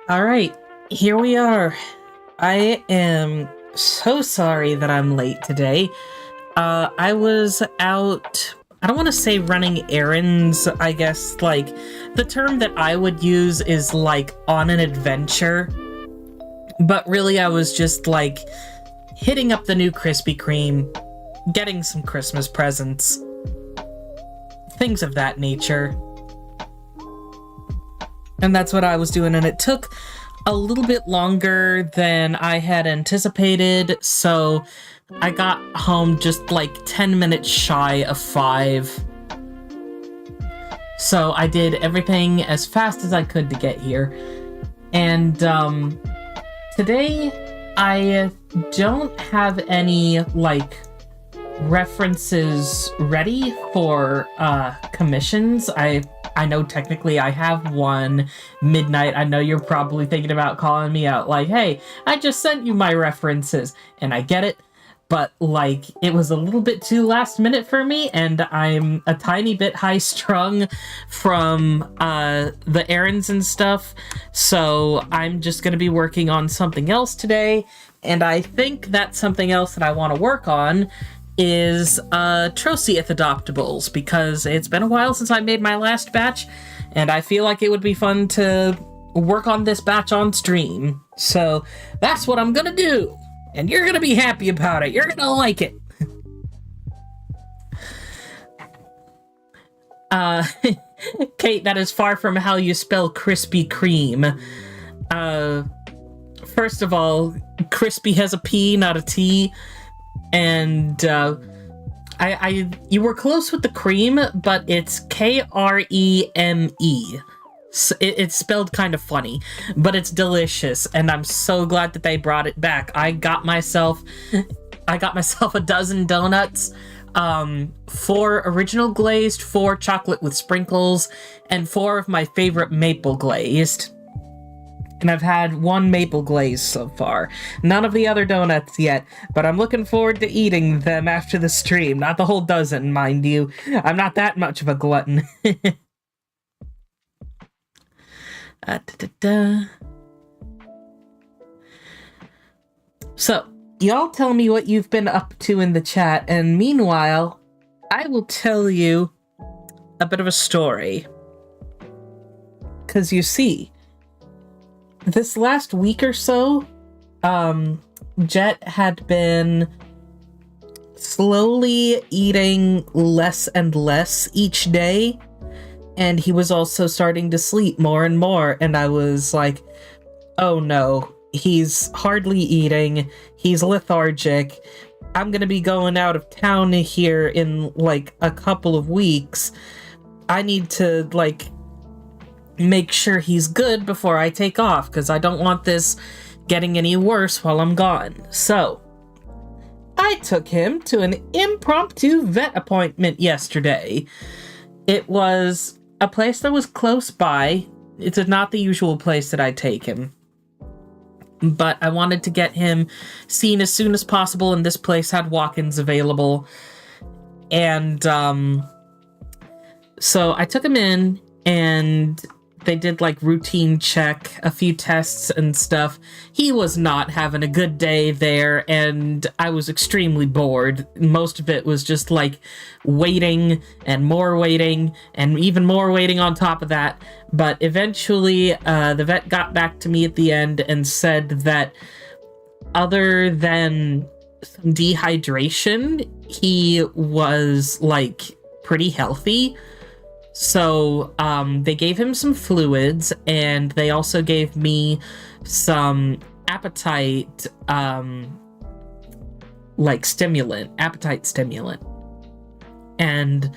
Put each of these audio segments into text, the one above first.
All right, here we are. I am so sorry that I'm late today. I was out, I don't want to say running errands, I guess, like, the term that I would use is like on an adventure, but really I was just like hitting up the new Krispy Kreme, getting some Christmas presents, things of that nature. And that's what I was doing, and it took a little bit longer than I had anticipated, so I got home just like 10 minutes shy of 5. So I did everything as fast as I could to get here. And today I don't have any like references ready for commissions. I know technically I have one. Midnight, I know you're probably thinking about calling me out like, hey, I just sent you my references, and I get it, but like it was a little bit too last minute for me, and I'm a tiny bit high strung from the errands and stuff, so I'm just gonna be working on something else today. And I think that something else that I want to work on is Troceath adoptables, because it's been a while since I made my last batch, and I feel like it would be fun to work on this batch on stream. So that's what I'm gonna do, and you're gonna be happy about it. You're gonna like it. Uh, Kate, that is far from how you spell Krispy Kreme. First of all, crispy has a P, not a T. And you were close with the cream, but it's Kreme. So it's spelled kind of funny, but it's delicious, and I'm so glad that they brought it back. I got myself a dozen donuts, 4 original glazed, 4 chocolate with sprinkles, and 4 of my favorite maple glazed. And I've had 1 maple glaze so far. None of the other donuts yet, but I'm looking forward to eating them after the stream. Not the whole dozen, mind you. I'm not that much of a glutton. So, y'all tell me what you've been up to in the chat, and meanwhile, I will tell you a bit of a story. 'Cause you see, this last week or so, Jet had been slowly eating less and less each day, and he was also starting to sleep more and more, and I was like, oh no, he's hardly eating, he's lethargic, I'm gonna be going out of town here in like a couple of weeks, I need to like make sure he's good before I take off, because I don't want this getting any worse while I'm gone. So I took him to an impromptu vet appointment yesterday. It was a place that was close by. It's not the usual place that I take him, but I wanted to get him seen as soon as possible, and this place had walk-ins available. And so I took him in, and they did like routine check, a few tests and stuff. He was not having a good day there, and I was extremely bored. Most of it was just like waiting and even more waiting on top of that. But eventually the vet got back to me at the end and said that other than some dehydration, he was like pretty healthy. So they gave him some fluids, and they also gave me some appetite stimulant. And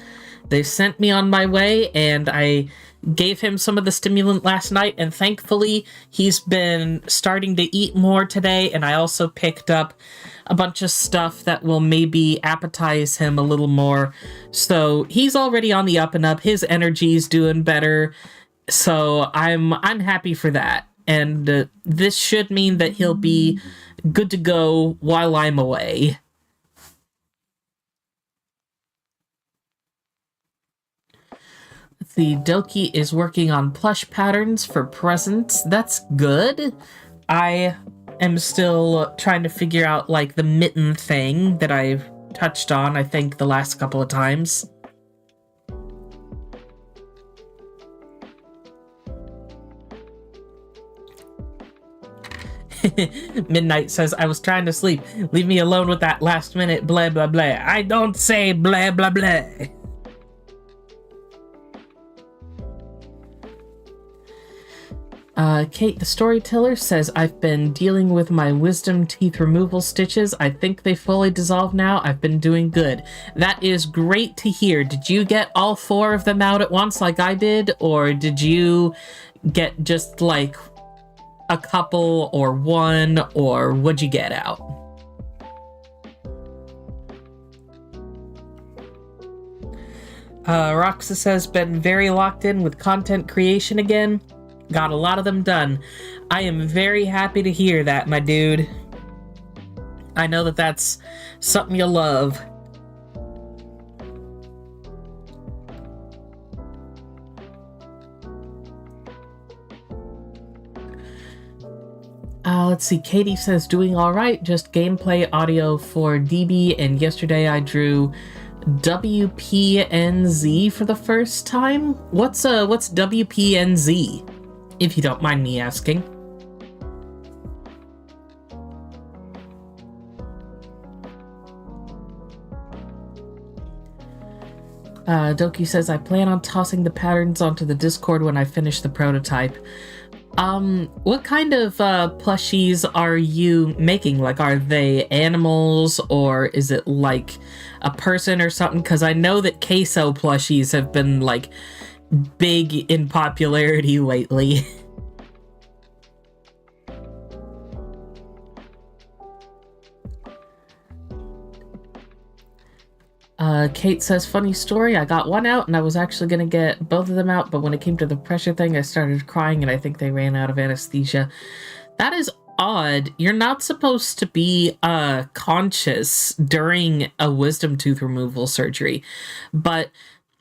they sent me on my way, and I gave him some of the stimulant last night, and thankfully he's been starting to eat more today, and I also picked up a bunch of stuff that will maybe appetize him a little more. So he's already on the up and up. His energy's doing better. So I'm happy for that. And this should mean that he'll be good to go while I'm away. The Doki is working on plush patterns for presents. That's good. I am still trying to figure out, like, the mitten thing that I've touched on, I think, the last couple of times. Midnight says, I was trying to sleep. Leave me alone with that last minute blah blah blah. I don't say blah blah blah. Kate the Storyteller says, I've been dealing with my wisdom teeth removal stitches. I think they fully dissolved now. I've been doing good. That is great to hear. Did you get all 4 of them out at once like I did? Or did you get just like a couple or one, or what'd you get out? Roxa says, been very locked in with content creation again. Got a lot of them done. I am very happy to hear that, my dude. I know that that's something you love. Let's see, Katie says, doing all right, just gameplay audio for DB, and yesterday I drew WPNZ for the first time. What's WPNZ, if you don't mind me asking? Doki says, I plan on tossing the patterns onto the Discord when I finish the prototype. What kind of plushies are you making? Like, are they animals, or is it like a person or something? Because I know that queso plushies have been like big in popularity lately. Kate says, funny story, I got one out and I was actually gonna get both of them out, but when it came to the pressure thing, I started crying and I think they ran out of anesthesia. That is odd. You're not supposed to be conscious during a wisdom tooth removal surgery, but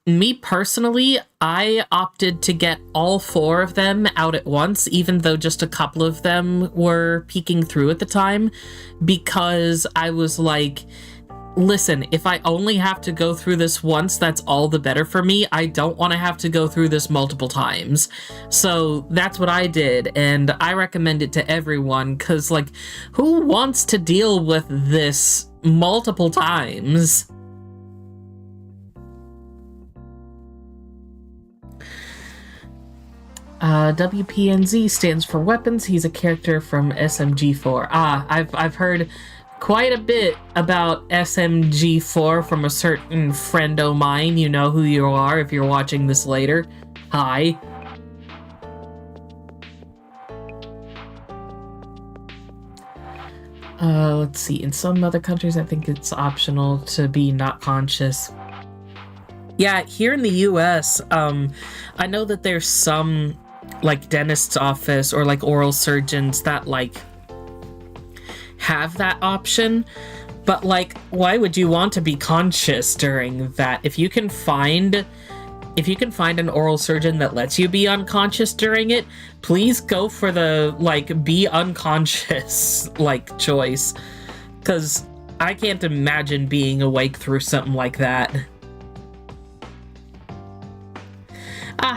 me personally, I opted to get all 4 of them out at once, even though just a couple of them were peeking through at the time, because I was like, listen, if I only have to go through this once, that's all the better for me. I don't want to have to go through this multiple times. So that's what I did, and I recommend it to everyone, because, like, who wants to deal with this multiple times? WPNZ stands for weapons. He's a character from SMG4. I've heard quite a bit about SMG4 from a certain friend o' mine. You know who you are if you're watching this later. Hi. Let's see. In some other countries, I think it's optional to be not conscious. Yeah, here in the US, I know that there's some, like, dentist's office or, like, oral surgeons that, like, have that option, but, like, why would you want to be conscious during that? If you can find an oral surgeon that lets you be unconscious during it, please go for the, like, be unconscious, like, choice, because I can't imagine being awake through something like that.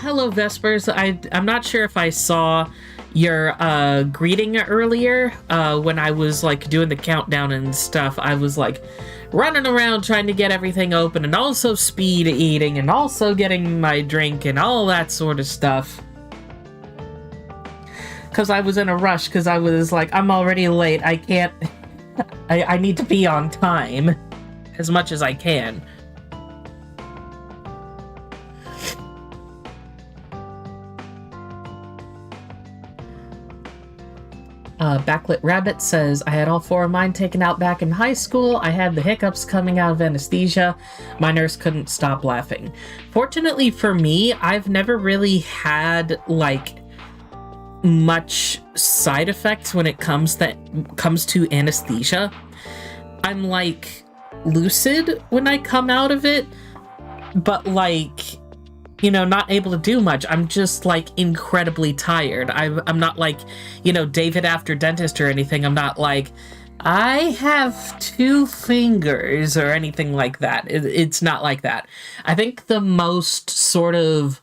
Hello, Vespers. I'm not sure if I saw your greeting earlier when I was, like, doing the countdown and stuff. I was, like, running around trying to get everything open, and also speed eating, and also getting my drink, and all that sort of stuff. Because I was in a rush, because I was like, I'm already late. I can't... I need to be on time as much as I can. Backlit Rabbit says, I had all 4 of mine taken out back in high school. I had the hiccups coming out of anesthesia. My nurse couldn't stop laughing. Fortunately for me, I've never really had, like, much side effects when it comes to anesthesia. I'm, like, lucid when I come out of it, but, like, not able to do much. I'm just, like, incredibly tired. I'm not like, David after dentist or anything. I'm not like, I have 2 fingers or anything like that. It's not like that. I think the most sort of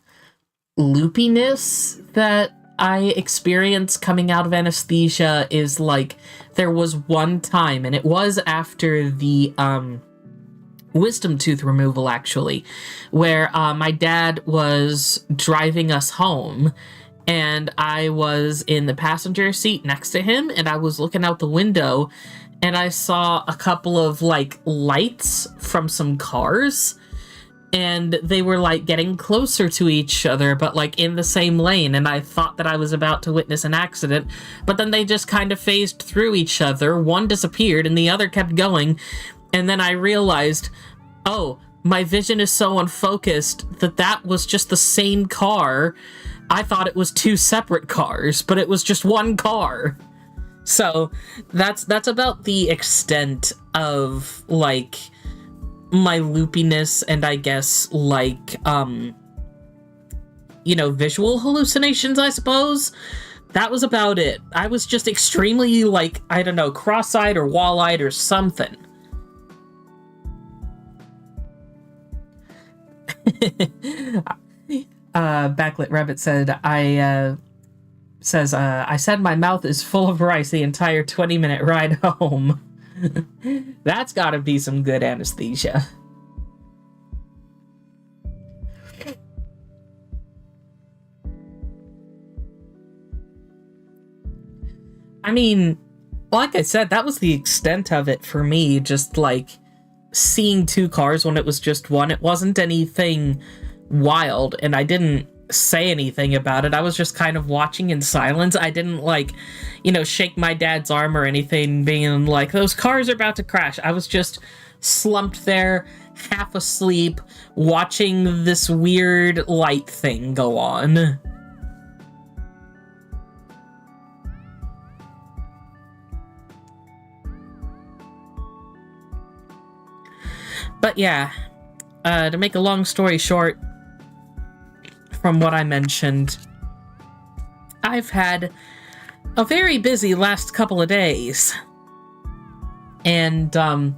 loopiness that I experience coming out of anesthesia is, like, there was one time, and it was after the wisdom tooth removal, actually, where my dad was driving us home, and I was in the passenger seat next to him, and I was looking out the window, and I saw a couple of, like, lights from some cars, and they were, like, getting closer to each other, but, like, in the same lane, and I thought that I was about to witness an accident, but then they just kind of phased through each other. One disappeared, and the other kept going, and then I realized, oh, my vision is so unfocused that was just the same car. I thought it was 2 separate cars, but it was just one car. So that's about the extent of, like, my loopiness and, I guess, like, visual hallucinations, I suppose. That was about it. I was just extremely, like, I don't know, cross-eyed or wall-eyed or something. Backlit Rabbit said, I said my mouth is full of rice the entire 20-minute ride home. That's gotta be some good anesthesia. I mean, like I said, that was the extent of it for me, just, like, seeing 2 cars when it was just one. It wasn't anything wild, and I didn't say anything about it. I was just kind of watching in silence. I didn't, like, shake my dad's arm or anything, being like, those cars are about to crash. I was just slumped there, half asleep, watching this weird light thing go on. But yeah, to make a long story short, from what I mentioned, I've had a very busy last couple of days. And I'm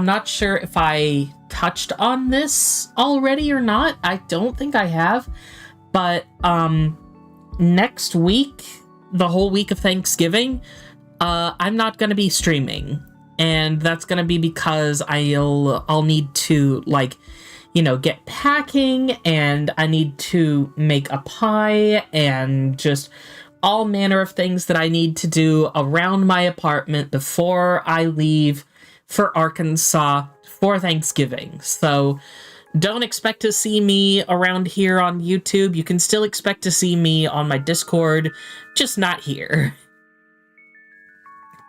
not sure if I touched on this already or not. I don't think I have. But next week, the whole week of Thanksgiving, I'm not going to be streaming. And that's going to be because I'll need to, like, get packing, and I need to make a pie, and just all manner of things that I need to do around my apartment before I leave for Arkansas for Thanksgiving. So don't expect to see me around here on YouTube. You can still expect to see me on my Discord, just not here.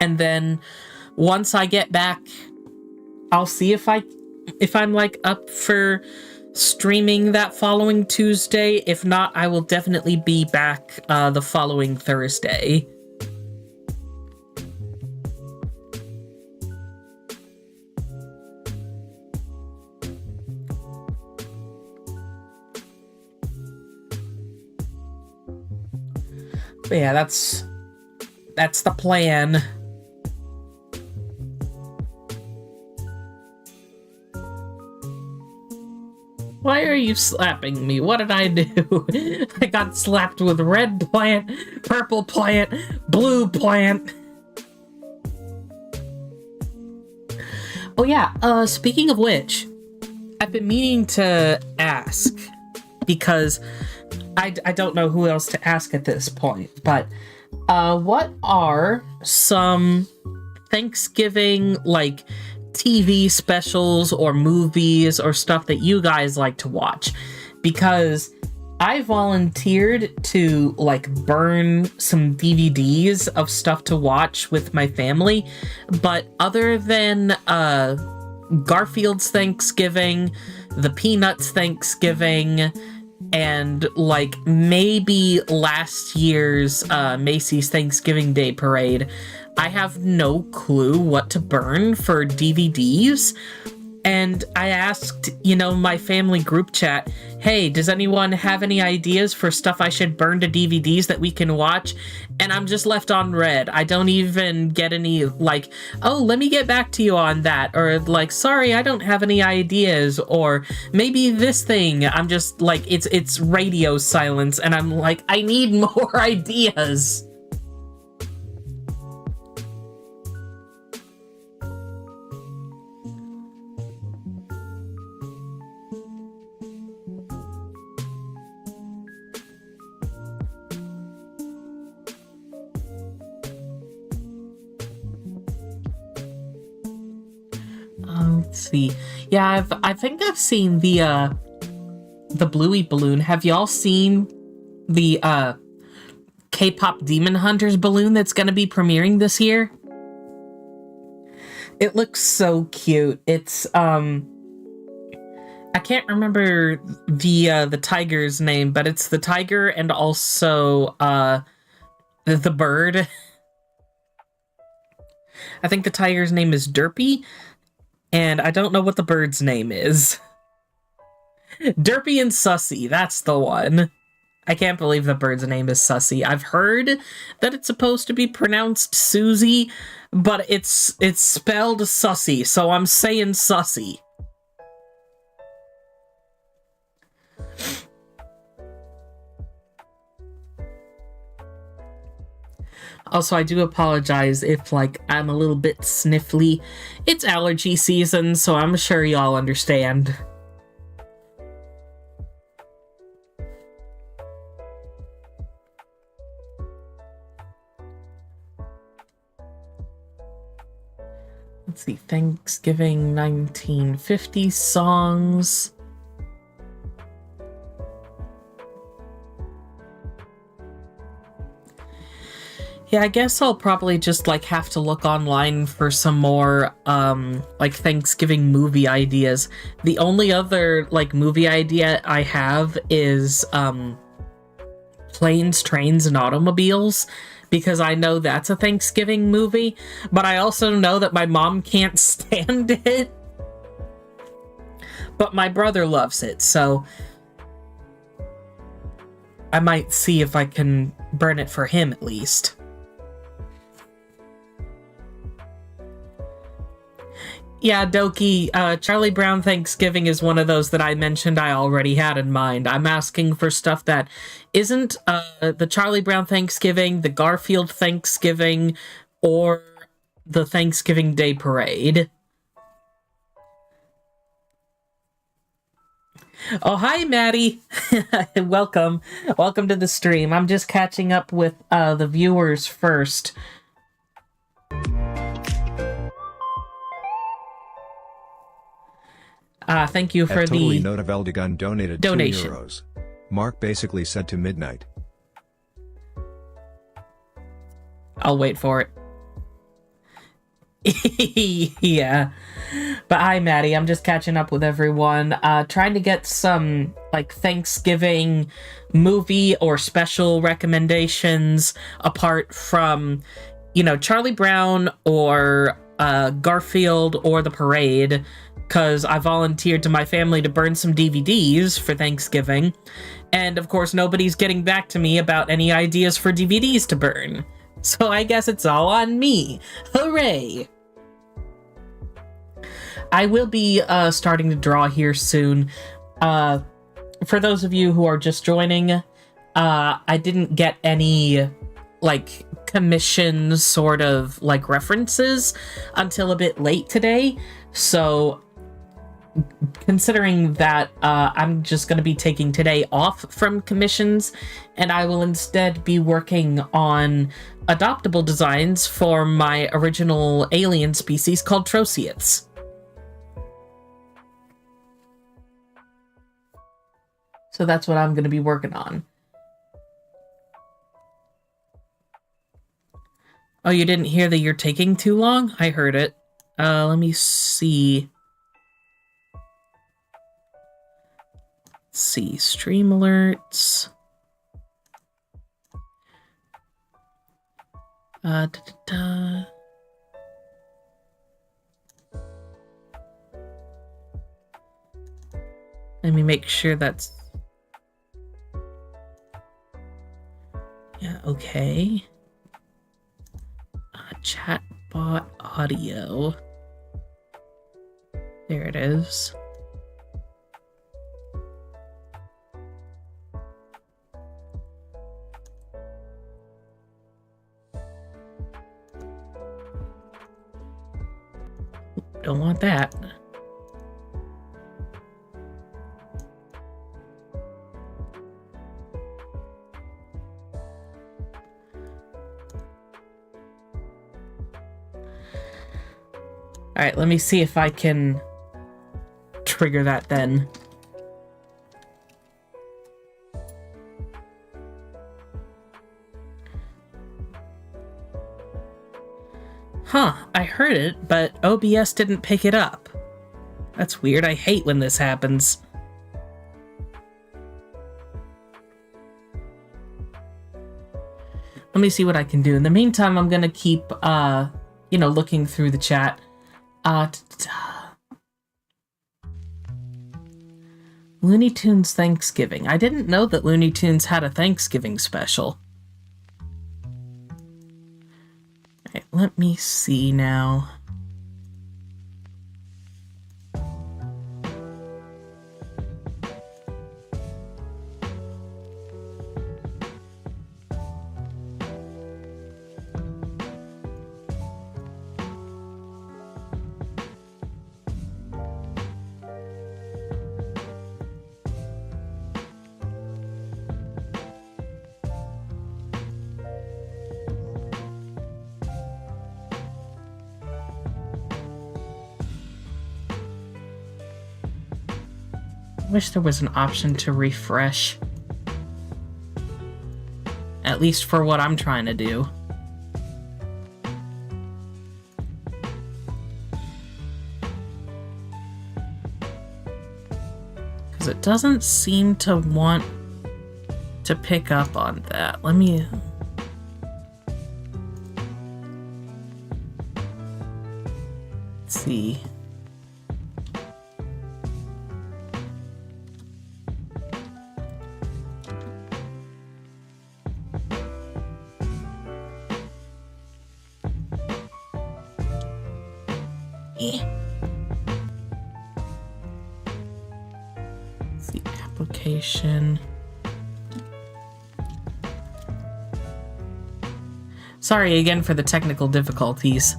And then once I get back, I'll see if I'm, like, up for streaming that following Tuesday. If not, I will definitely be back the following Thursday. But yeah, that's the plan. Why are you slapping me? What did I do? I got slapped with red plant, purple plant, blue plant. Oh yeah, speaking of which, I've been meaning to ask, because I don't know who else to ask at this point, but what are some Thanksgiving, like, TV specials or movies or stuff that you guys like to watch? Because I volunteered to, like, burn some DVDs of stuff to watch with my family, but other than Garfield's Thanksgiving, the Peanuts Thanksgiving, and, like, maybe last year's Macy's Thanksgiving Day Parade, I have no clue what to burn for DVDs. And I asked, my family group chat, hey, does anyone have any ideas for stuff I should burn to DVDs that we can watch? And I'm just left on red. I don't even get any, like, oh, let me get back to you on that. Or, like, sorry, I don't have any ideas. Or maybe this thing. I'm just, like, it's radio silence. And I'm like, I need more ideas. Let's see. Yeah, I think I've seen the Bluey balloon. Have y'all seen the K-pop Demon Hunters balloon that's gonna be premiering this year? It looks so cute. It's I can't remember the tiger's name, but it's the tiger and also the bird. I think the tiger's name is Derpy. And I don't know what the bird's name is. Derpy and Sussy, that's the one. I can't believe the bird's name is Sussy. I've heard that it's supposed to be pronounced Susie, but it's spelled Sussy, so I'm saying Sussy. Also, I do apologize if, like, I'm a little bit sniffly. It's allergy season, so I'm sure y'all understand. Let's see, Thanksgiving 1950 songs. Yeah, I guess I'll probably just, like, have to look online for some more, like, Thanksgiving movie ideas. The only other, like, movie idea I have is, Planes, Trains, and Automobiles, because I know that's a Thanksgiving movie, but I also know that my mom can't stand it. But my brother loves it, so I might see if I can burn it for him, at least. Yeah, Doki, Charlie Brown Thanksgiving is one of those that I mentioned I already had in mind. I'm asking for stuff that isn't the Charlie Brown Thanksgiving, the Garfield Thanksgiving, or the Thanksgiving Day Parade. Oh, hi, Maddie. Welcome. Welcome to the stream. I'm just catching up with the viewers first. Thank you for totally the Note of Eldegun donated donation. €2. Mark basically said to midnight. I'll wait for it. Yeah. But hi, Maddie. I'm just catching up with everyone. Trying to get some, like, Thanksgiving movie or special recommendations apart from, Charlie Brown or Garfield or The Parade, because I volunteered to my family to burn some DVDs for Thanksgiving. And, of course, nobody's getting back to me about any ideas for DVDs to burn. So I guess it's all on me. Hooray! I will be starting to draw here soon. For those of you who are just joining, I didn't get any, like, commission sort of, like, references until a bit late today. So, considering that, I'm just going to be taking today off from commissions, and I will instead be working on adoptable designs for my original alien species called Trociots. So that's what I'm going to be working on. Oh, you didn't hear that you're taking too long? I heard it. Let me see. Let's see. Stream alerts. Let me make sure that's... Yeah, okay. Chatbot audio. There it is. Don't want that. Alright, let me see if I can trigger that then. Huh, I heard it, but OBS didn't pick it up. That's weird, I hate when this happens. Let me see what I can do. In the meantime, I'm gonna keep, looking through the chat. Looney Tunes Thanksgiving. I didn't know that Looney Tunes had a Thanksgiving special. Alright, let me see now. Wish there was an option to refresh. At least for what I'm trying to do. Because it doesn't seem to want to pick up on that. Let me... see. The application. Sorry again for the technical difficulties.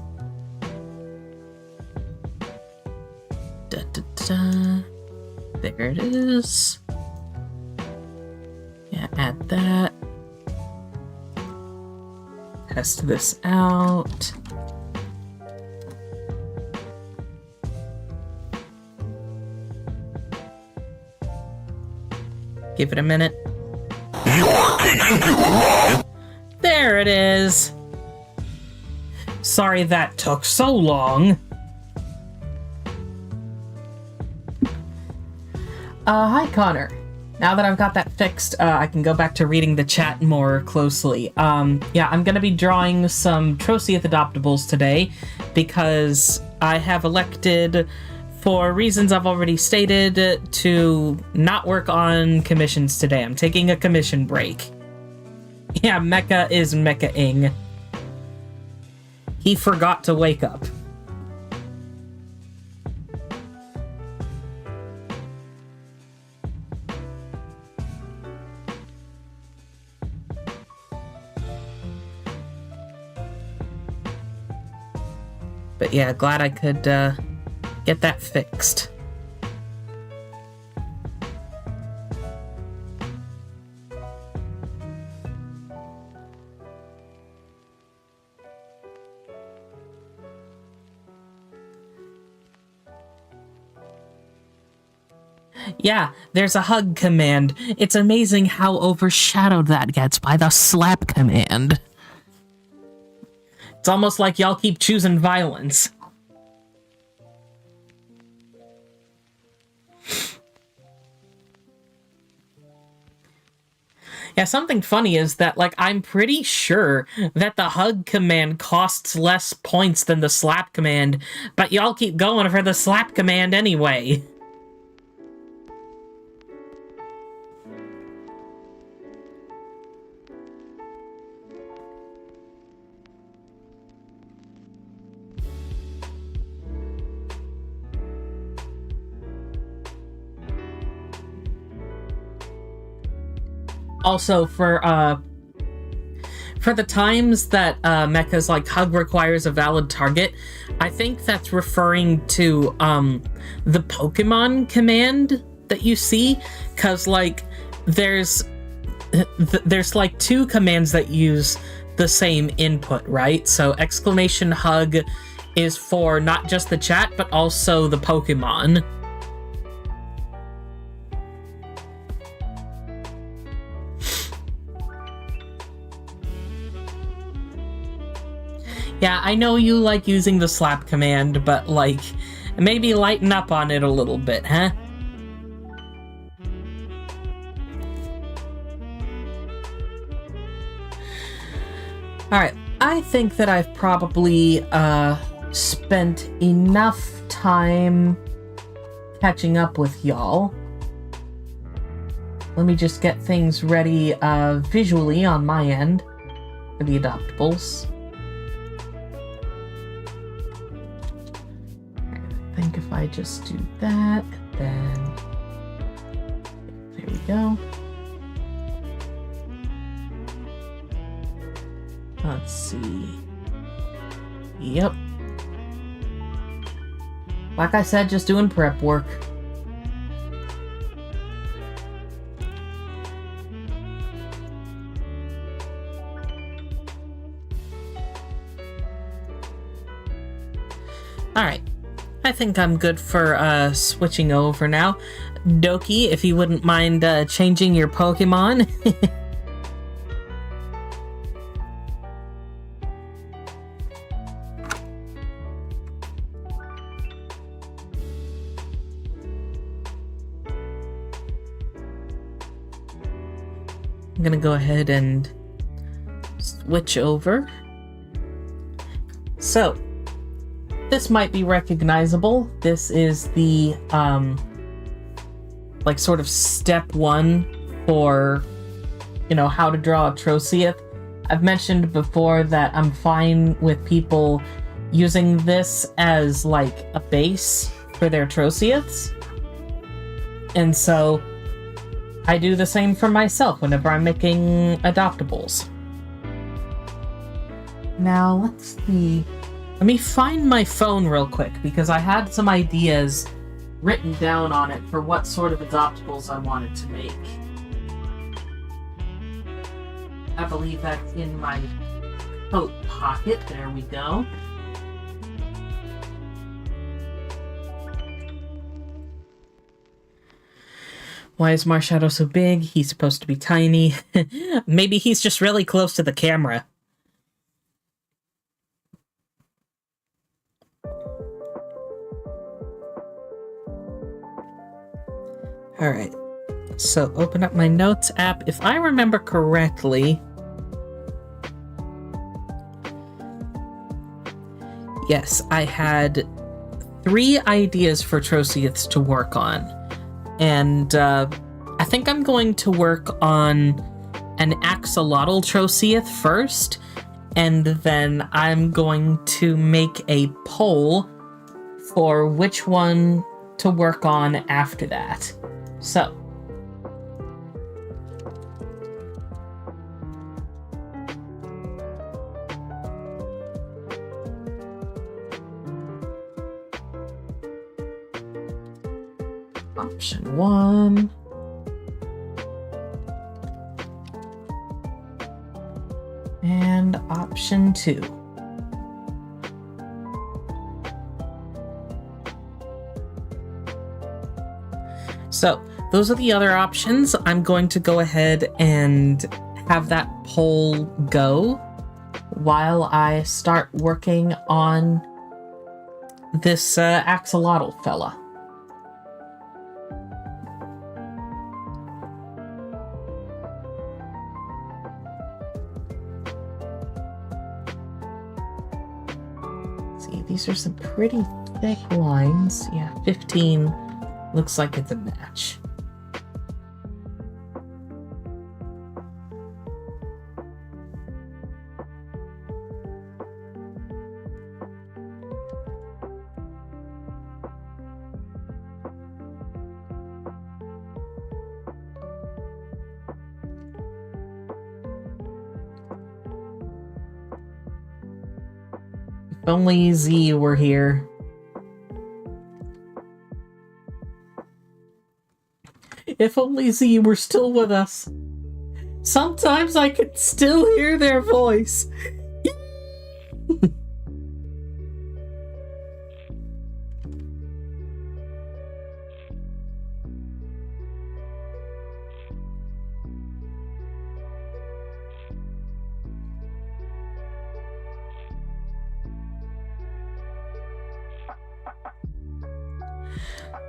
There it is. Yeah, add that. Test this out. Give it a minute. There it is. Sorry that took so long. Hi Connor. Now that I've got that fixed, I can go back to reading the chat more closely. Yeah, I'm gonna be drawing some Troceath adoptables today because I have elected, for reasons I've already stated, to not work on commissions today. I'm taking a commission break. Yeah, Mecha is Mecha-ing. He forgot to wake up. But yeah, glad I could get that fixed. Yeah, there's a hug command. It's amazing how overshadowed that gets by the slap command. It's almost like y'all keep choosing violence. Yeah, something funny is that, like, I'm pretty sure that the hug command costs less points than the slap command, but y'all keep going for the slap command anyway. Also, for the times that Mecha's like hug requires a valid target, I think that's referring to the Pokemon command that you see, because like there's like two commands that use the same input, right? So exclamation hug is for not just the chat but also the Pokemon. Yeah, I know you like using the slap command, but like, maybe lighten up on it a little bit, huh? Alright, I think that I've probably spent enough time catching up with y'all. Let me just get things ready visually on my end for the adoptables. I think if I just do that, then there we go. Let's see. Yep. Like I said, just doing prep work. Alright. I think I'm good for switching over now. Doki, if you wouldn't mind changing your Pokemon. I'm gonna go ahead and switch over. So, this might be recognizable. This is the, like, sort of step one for, you know, how to draw a Troceus. I've mentioned before that I'm fine with people using this as, like, a base for their Troceus. And so, I do the same for myself whenever I'm making adoptables. Now, let's see. Let me find my phone real quick, because I had some ideas written down on it for what sort of adoptables I wanted to make. I believe that's in my coat pocket. There we go. Why is Marshadow so big? He's supposed to be tiny. Maybe he's just really close to the camera. Alright, so open up my notes app. If I remember correctly, yes, I had 3 ideas for Troceus to work on. And I think I'm going to work on an axolotl Troceus first, and then I'm going to make a poll for which one to work on after that. So, option 1. And option 2. So, those are the other options. I'm going to go ahead and have that poll go while I start working on this axolotl fella. Let's see, these are some pretty thick lines. Yeah, 15 looks like it's a match. If only Z were here. If only Z were still with us. Sometimes I can still hear their voice.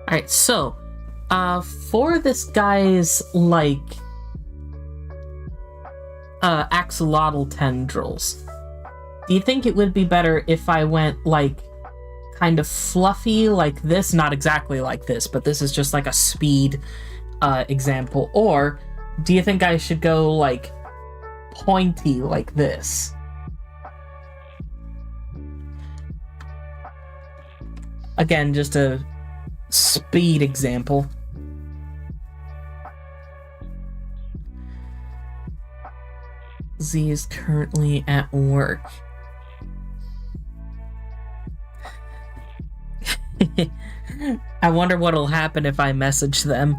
Alright, so, for this guy's, like, axolotl tendrils, do you think it would be better if I went, like, kind of fluffy like this? Not exactly like this, but this is just like a speed, example. Or, do you think I should go, like, pointy like this? Again, just a speed example. Z is currently at work. I wonder what'll happen if I message them.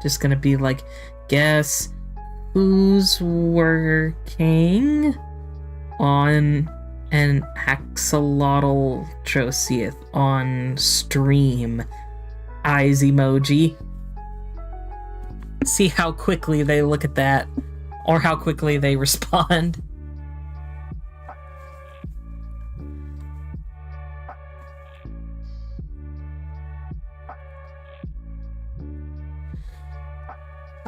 Just gonna be like, guess who's working on an axolotl troceus on stream? Eyes emoji. See how quickly they look at that, or how quickly they respond.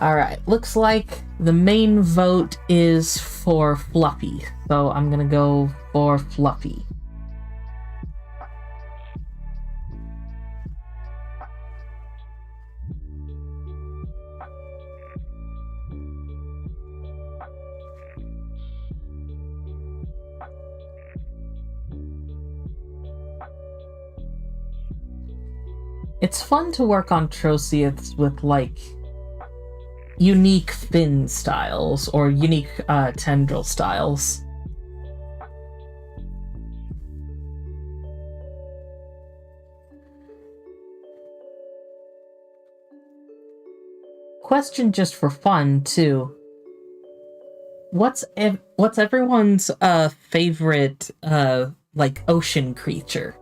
Alright, looks like the main vote is for Fluffy, so I'm gonna go for Fluffy. It's fun to work on troceus with, like, unique fin styles or unique tendril styles. Question just for fun too. What's everyone's favorite like ocean creature?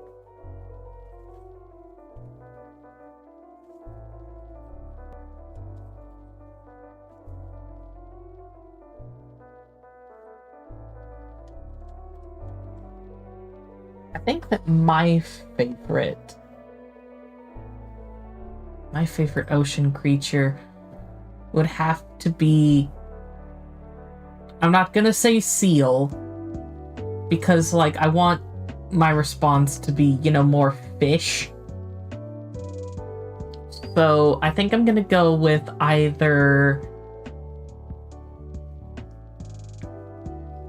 I think that my favorite ocean creature would have to be, I'm not gonna say seal, because, like, I want my response to be, you know, more fish. So I think I'm gonna go with either,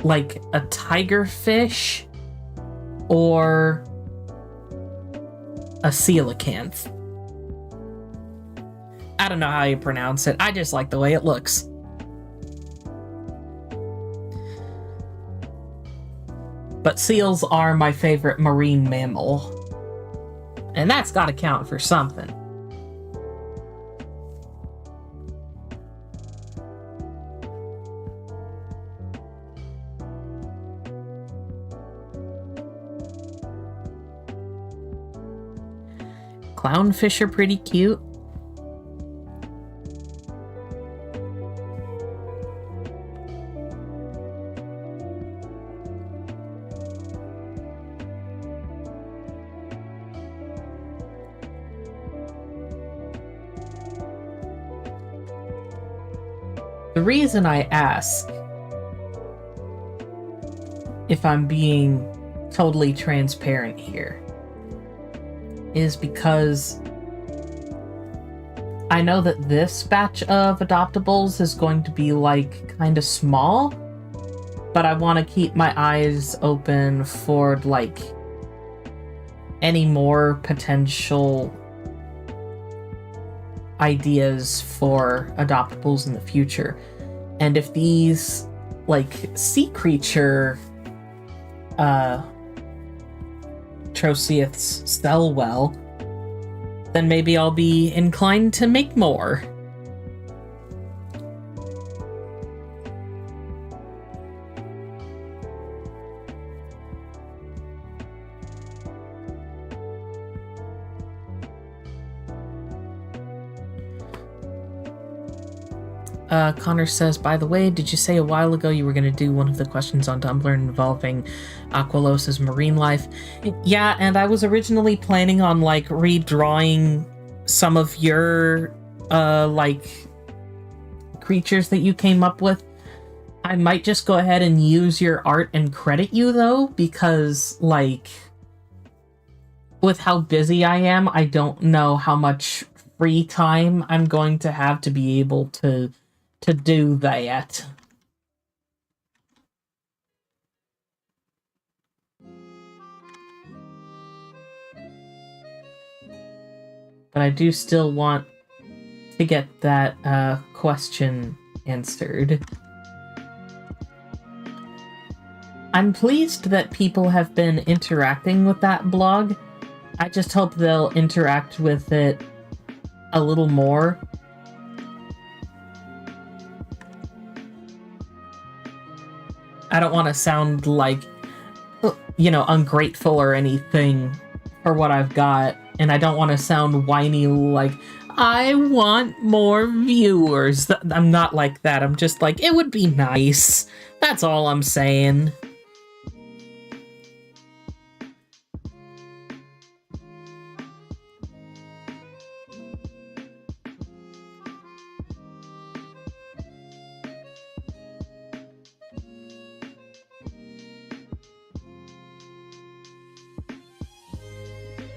like, a tigerfish or a coelacanth. I don't know how you pronounce it. I just like the way it looks. But seals are my favorite marine mammal. And that's gotta count for something. Clownfish are pretty cute. The reason I ask, if I'm being totally transparent here, is because I know that this batch of adoptables is going to be, like, kind of small, but I want to keep my eyes open for, like, any more potential ideas for adoptables in the future. And if these like, sea creature, Troceiths sell well, then maybe I'll be inclined to make more. Connor says, by the way, did you say a while ago you were going to do one of the questions on Tumblr involving Aquilos's marine life? Yeah, and I was originally planning on, like, redrawing some of your, like, creatures that you came up with. I might just go ahead and use your art and credit you, though, because, like, with how busy I am, I don't know how much free time I'm going to have to be able to do that. But I do still want to get that question answered. I'm pleased that people have been interacting with that blog. I just hope they'll interact with it a little more. I don't want to sound like, you know, ungrateful or anything for what I've got, and I don't want to sound whiny like, I want more viewers. I'm not like that. I'm just like, it would be nice. That's all I'm saying.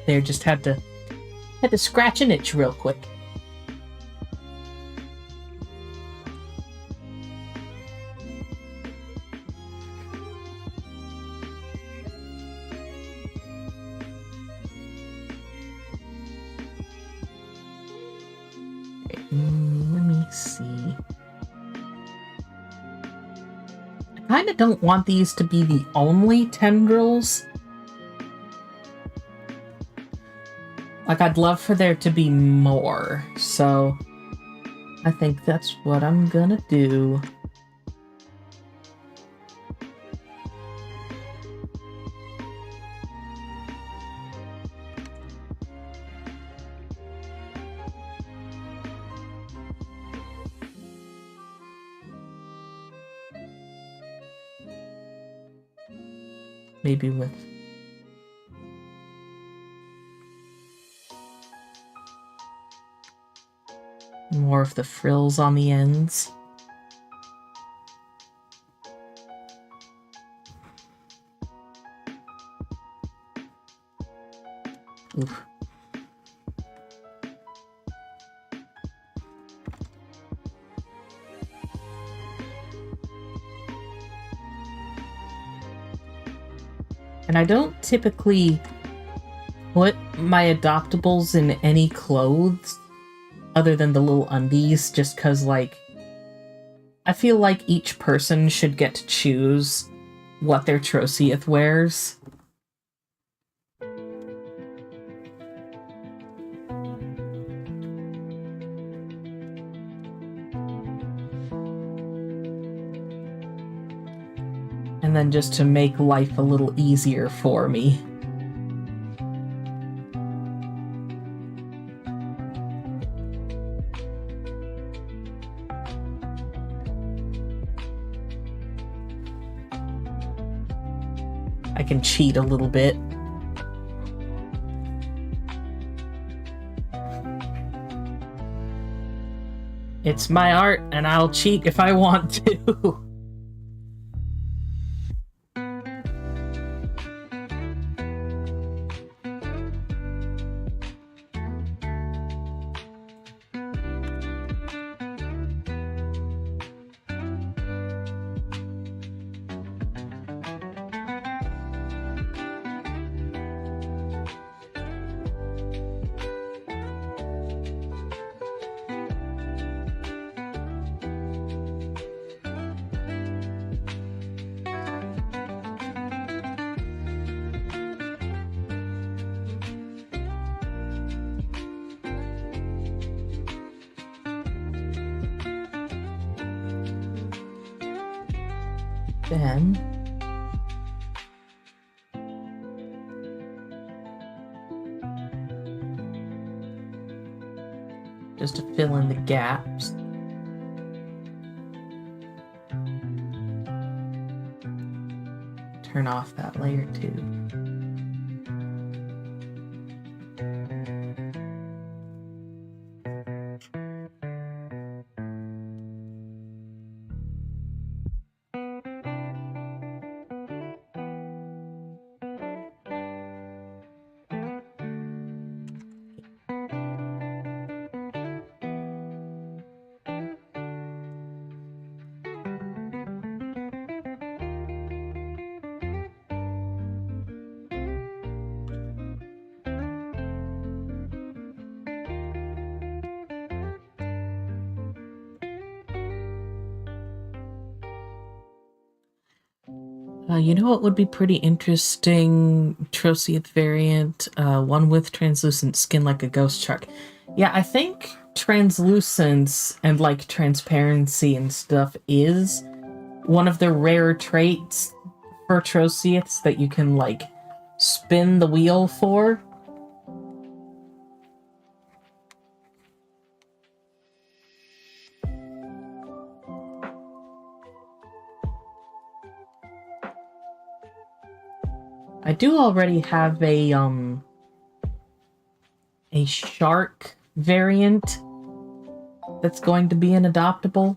There, just had to scratch an itch real quick. Let me see. I kind of don't want these to be the only tendrils. Like, I'd love for there to be more, so I think that's what I'm gonna do. Maybe with more of the frills on the ends. Oof. And I don't typically put my adoptables in any clothes other than the little undies, just because, like, I feel like each person should get to choose what their Troceith wears. And then just to make life a little easier for me. I can cheat a little bit. It's my art, and I'll cheat if I want to. then just to fill in the gaps. Turn off that layer too. You know what would be pretty interesting? Troceath variant, one with translucent skin like a ghost shark. Yeah, I think translucence and like transparency and stuff is one of the rare traits for Troceaths that you can like spin the wheel for. I do already have a shark variant that's going to be an adoptable.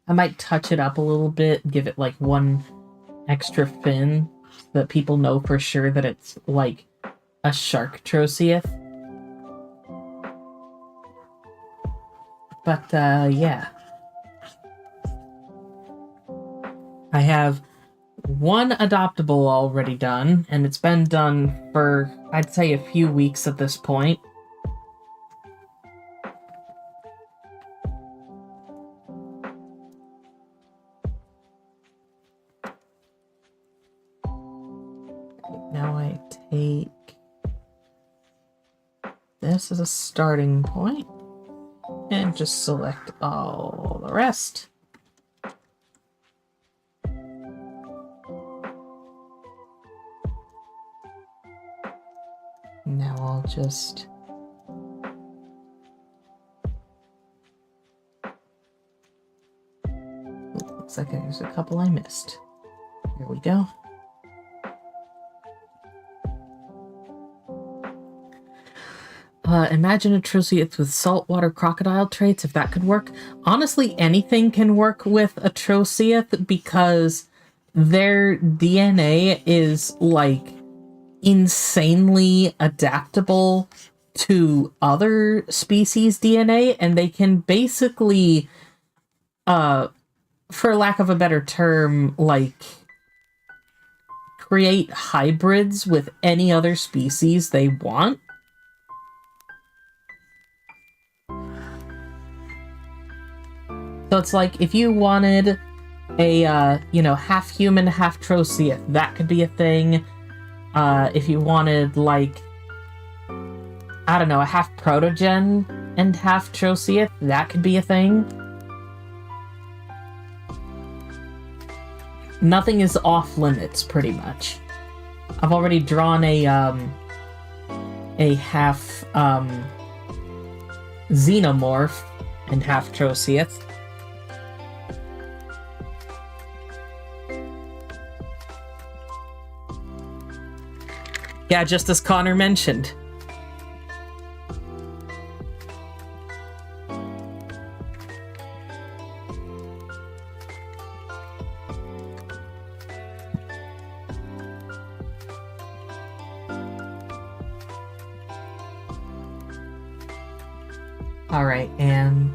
I might touch it up a little bit, give it like one extra fin so that people know for sure that it's like a shark Troceath. But yeah. I have one adoptable already done, and it's been done for, I'd say, a few weeks at this point. Now I take this as a starting point, and just select all the rest. Now I'll just looks like there's a couple I missed. Here we go. Imagine a Troceath with saltwater crocodile traits, if that could work. Honestly, anything can work with a Troceath because their DNA is, like, insanely adaptable to other species' DNA, and they can basically, for lack of a better term, like, create hybrids with any other species they want. So it's like, if you wanted a, half human, half Troceath, that could be a thing. If you wanted, like, I don't know, a half Protogen and half Troceath, that could be a thing. Nothing is off limits, pretty much. I've already drawn a half, Xenomorph and half Troceath. Yeah, just as Connor mentioned. Alright, and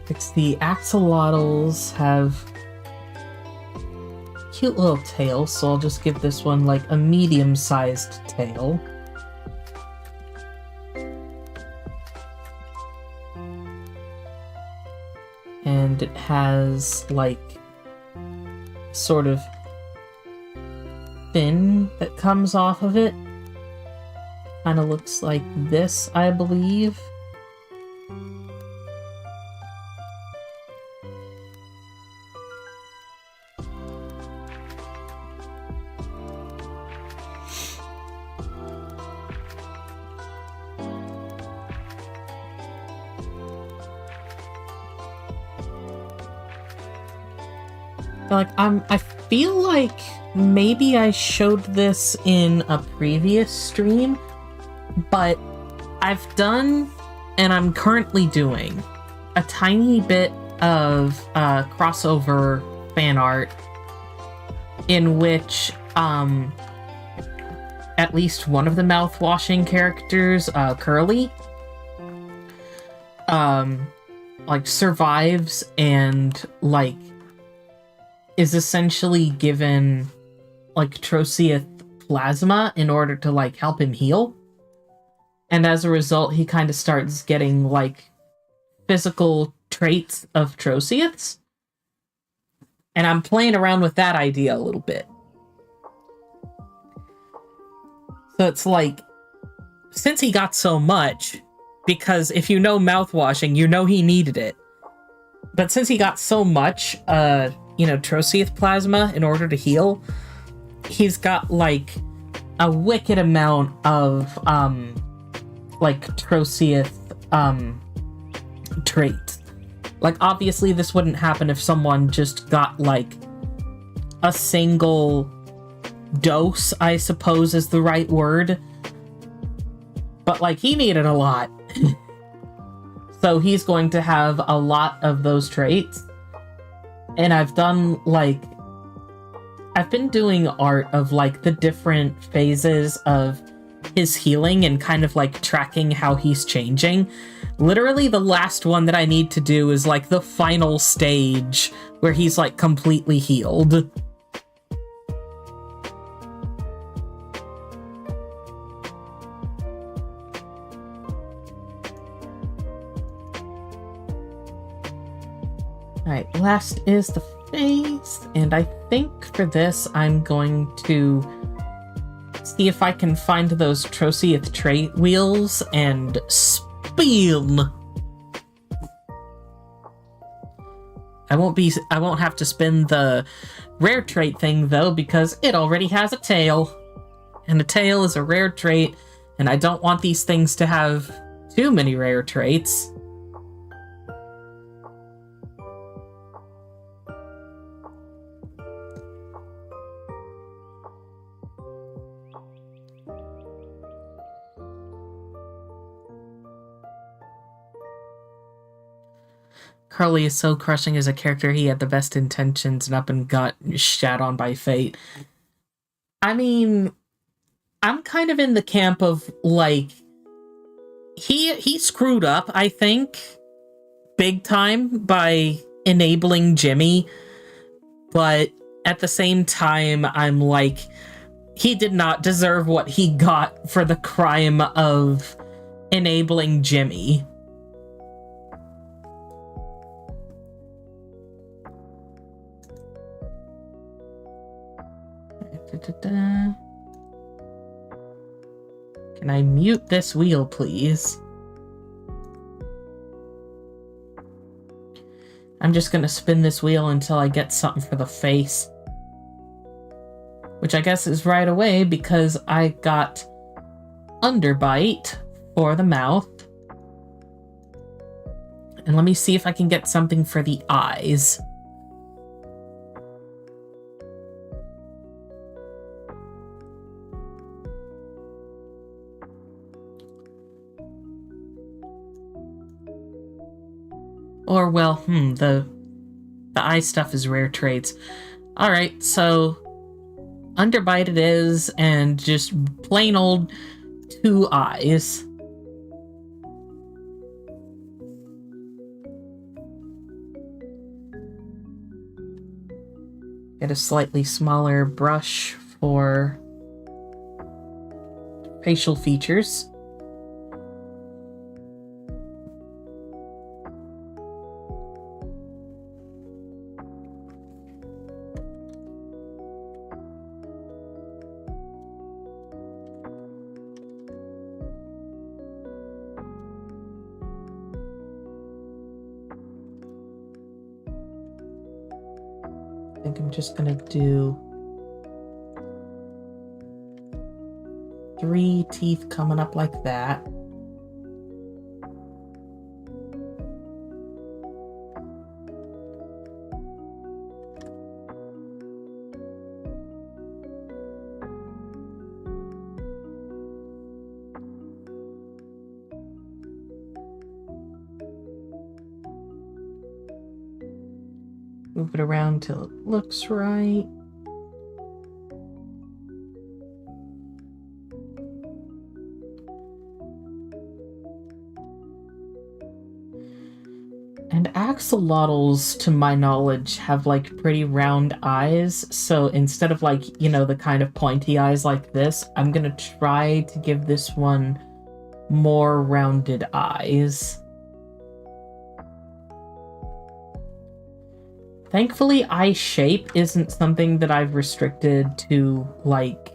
it's the axolotls have cute little tail, so I'll just give this one like a medium-sized tail. And it has like sort of fin that comes off of it. Kind of looks like this, I believe. Like, I feel like maybe I showed this in a previous stream, but I've done, and I'm currently doing, a tiny bit of crossover fan art in which at least one of the mouth-washing characters, Curly, like, survives and, like, is essentially given, like, Troceeth plasma in order to, like, help him heal. And as a result, he kind of starts getting, like, physical traits of Troceeth's. And I'm playing around with that idea a little bit. So it's like, since he got so much, because if you know mouthwashing, you know he needed it. But since he got so much, Troceeth plasma in order to heal, he's got, like, a wicked amount of, like, Troceeth, traits. Like, obviously this wouldn't happen if someone just got, like, a single dose, I suppose is the right word. But, like, he needed a lot. So he's going to have a lot of those traits. And I've done, like... I've been doing art of, like, the different phases of his healing and kind of, like, tracking how he's changing. Literally, the last one that I need to do is, like, the final stage where he's, like, completely healed. Alright, last is the face, and I think for this I'm going to see if I can find those Troceeth trait wheels and spin. I won't have to spin the rare trait thing though, because it already has a tail. And a tail is a rare trait, and I don't want these things to have too many rare traits. Curly is so crushing as a character. He had the best intentions and up and got shat on by fate. I mean, I'm kind of in the camp of, like, he screwed up, I think, big time by enabling Jimmy, but at the same time, I'm like, he did not deserve what he got for the crime of enabling Jimmy. Can I mute this wheel, please? I'm just gonna spin this wheel until I get something for the face. Which I guess is right away because I got Underbite for the mouth. And let me see if I can get something for the eyes. Or, well, the eye stuff is rare traits. Alright, so Underbite it is, and just plain old 2 eyes. Get a slightly smaller brush for facial features. I think I'm just gonna do 3 teeth coming up like that. Move it around till it looks right. And axolotls, to my knowledge, have like pretty round eyes. So instead of like, you know, the kind of pointy eyes like this, I'm gonna try to give this one more rounded eyes. Thankfully, eye shape isn't something that I've restricted to, like,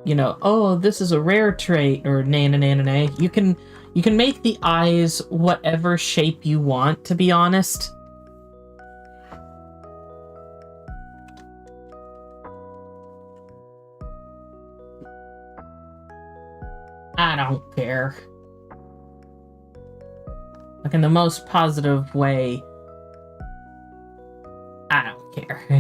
you know, oh, this is a rare trait, or nay. You can make the eyes whatever shape you want, to be honest. I don't care. Like, in the most positive way, I don't care. There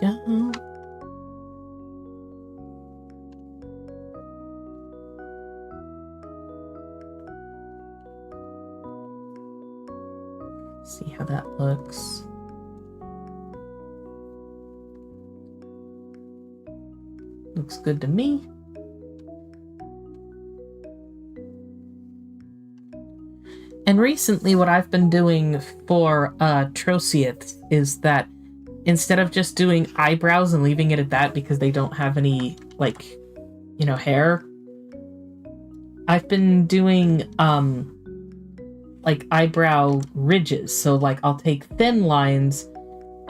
we go. See how that looks. Looks good to me. And recently what I've been doing for Troceath is that instead of just doing eyebrows and leaving it at that because they don't have any, like, you know, hair, I've been doing like eyebrow ridges. So like I'll take thin lines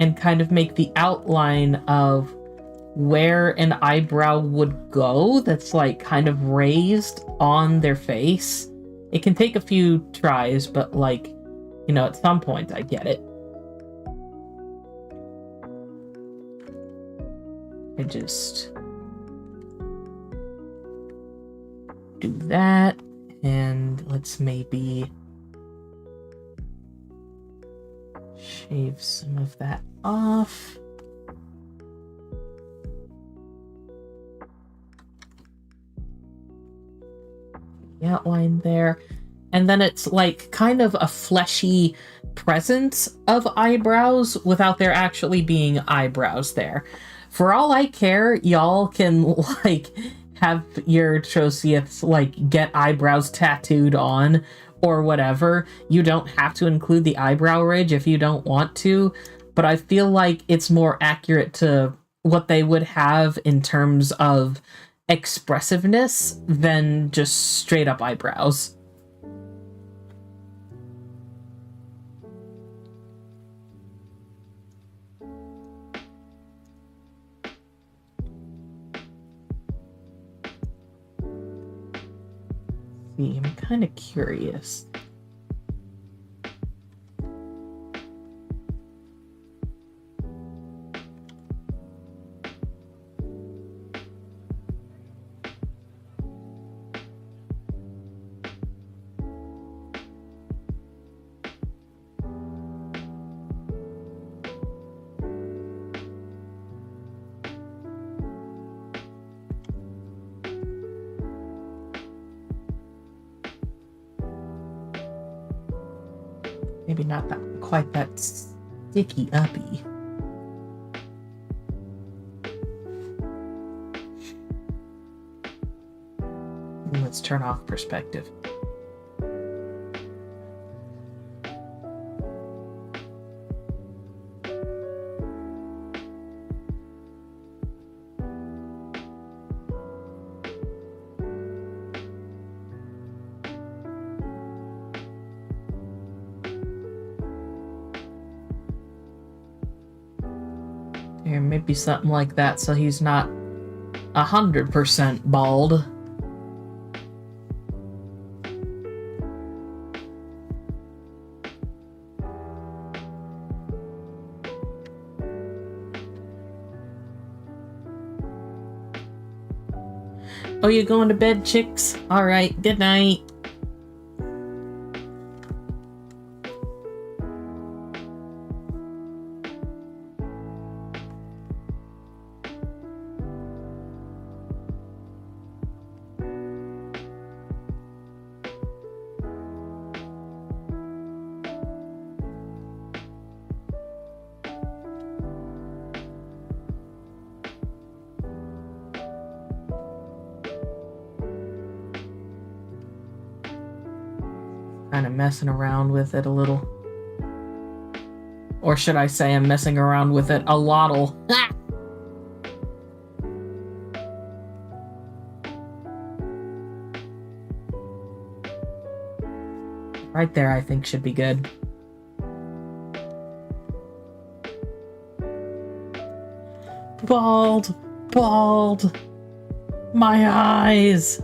and kind of make the outline of where an eyebrow would go that's like kind of raised on their face. It can take a few tries, but like, you know, at some point I get it. I just do that, and let's maybe shave some of that off. The outline there. And then it's like kind of a fleshy presence of eyebrows without there actually being eyebrows there. For all I care, y'all can like have your Troceaths like get eyebrows tattooed on or whatever. You don't have to include the eyebrow ridge if you don't want to, but I feel like it's more accurate to what they would have in terms of expressiveness than just straight up eyebrows. See, I'm kind of curious. Maybe not that quite that sticky uppy. Let's turn off perspective. There may be something like that, so he's not 100% bald. Oh, you going to bed, chicks? All right, good night. Kind of messing around with it a little. Or should I say I'm messing around with it a lottle. Right there, I think, should be good. Bald! Bald! My eyes!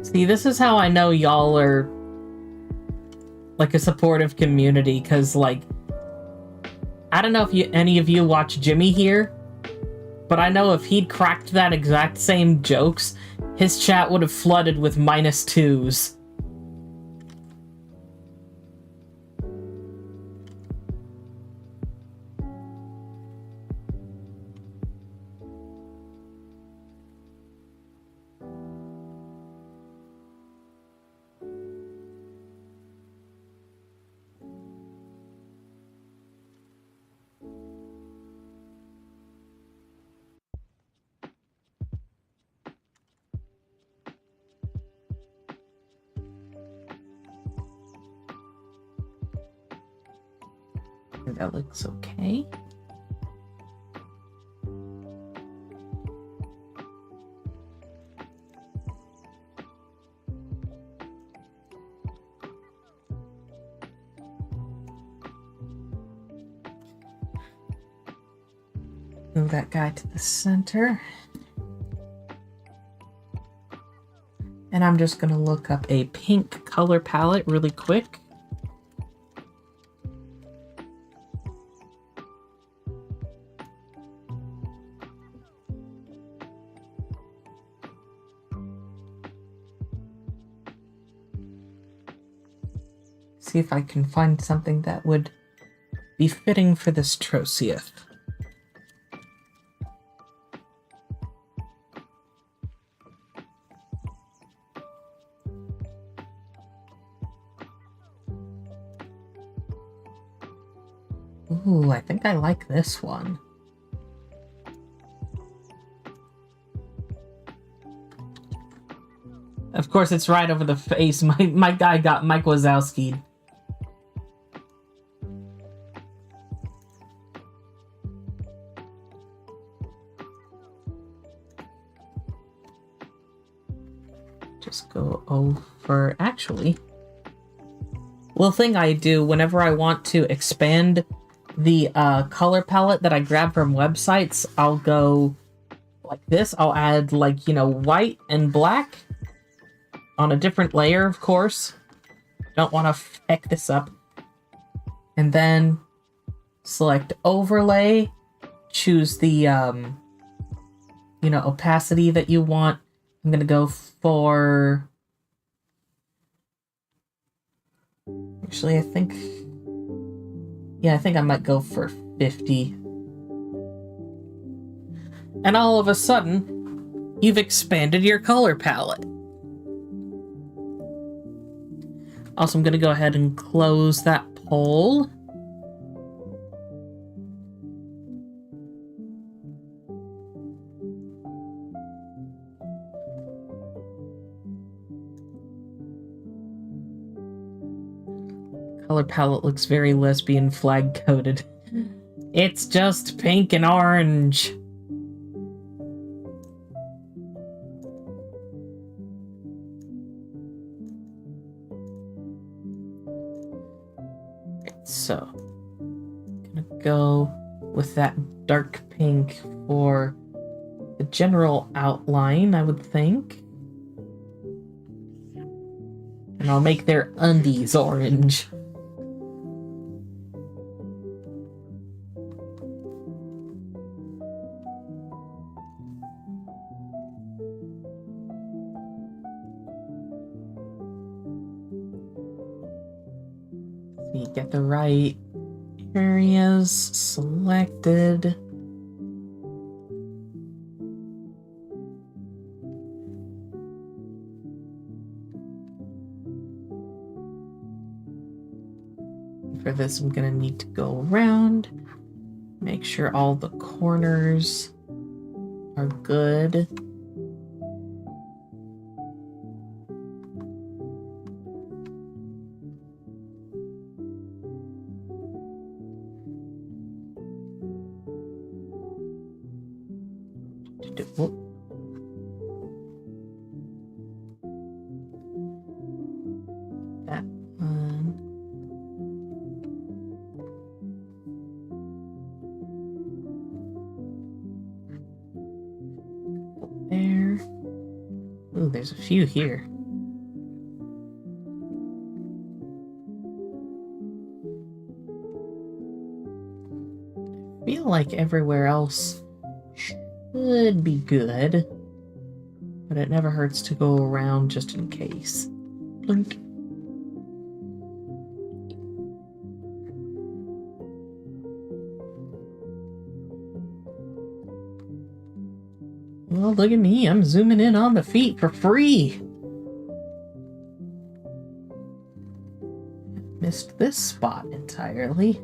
See, this is how I know y'all are like a supportive community, because like I don't know if any of you watch Jimmy here, but I know if he'd cracked that exact same jokes, his chat would have flooded with -2s. That looks okay. Move that guy to the center. And I'm just going to look up a pink color palette really quick. See if I can find something that would be fitting for this Trociath. Ooh, I think I like this one. Of course, it's right over the face. My guy got Mike Wazowski. Just go over... Actually, little thing I do whenever I want to expand the color palette that I grab from websites, I'll go like this. I'll add, like, you know, white and black on a different layer, of course. Don't want to feck this up. And then select overlay, choose the, you know, opacity that you want. I'm going to go for... Actually, I think... Yeah, I think I might go for 50. And all of a sudden, you've expanded your color palette. Also, I'm going to go ahead and close that poll. Color palette looks very lesbian flag coded. It's just pink and orange. So, I'm gonna go with that dark pink for the general outline, I would think. And I'll make their undies orange. Get the right areas selected. For this, I'm gonna need to go around, Make sure all the corners are good. Whoop. That one. There. Ooh, there's a few here. I feel like everywhere else should be good, but it never hurts to go around just in case. Blink. Well, look at me. I'm zooming in on the feet for free. Missed this spot entirely.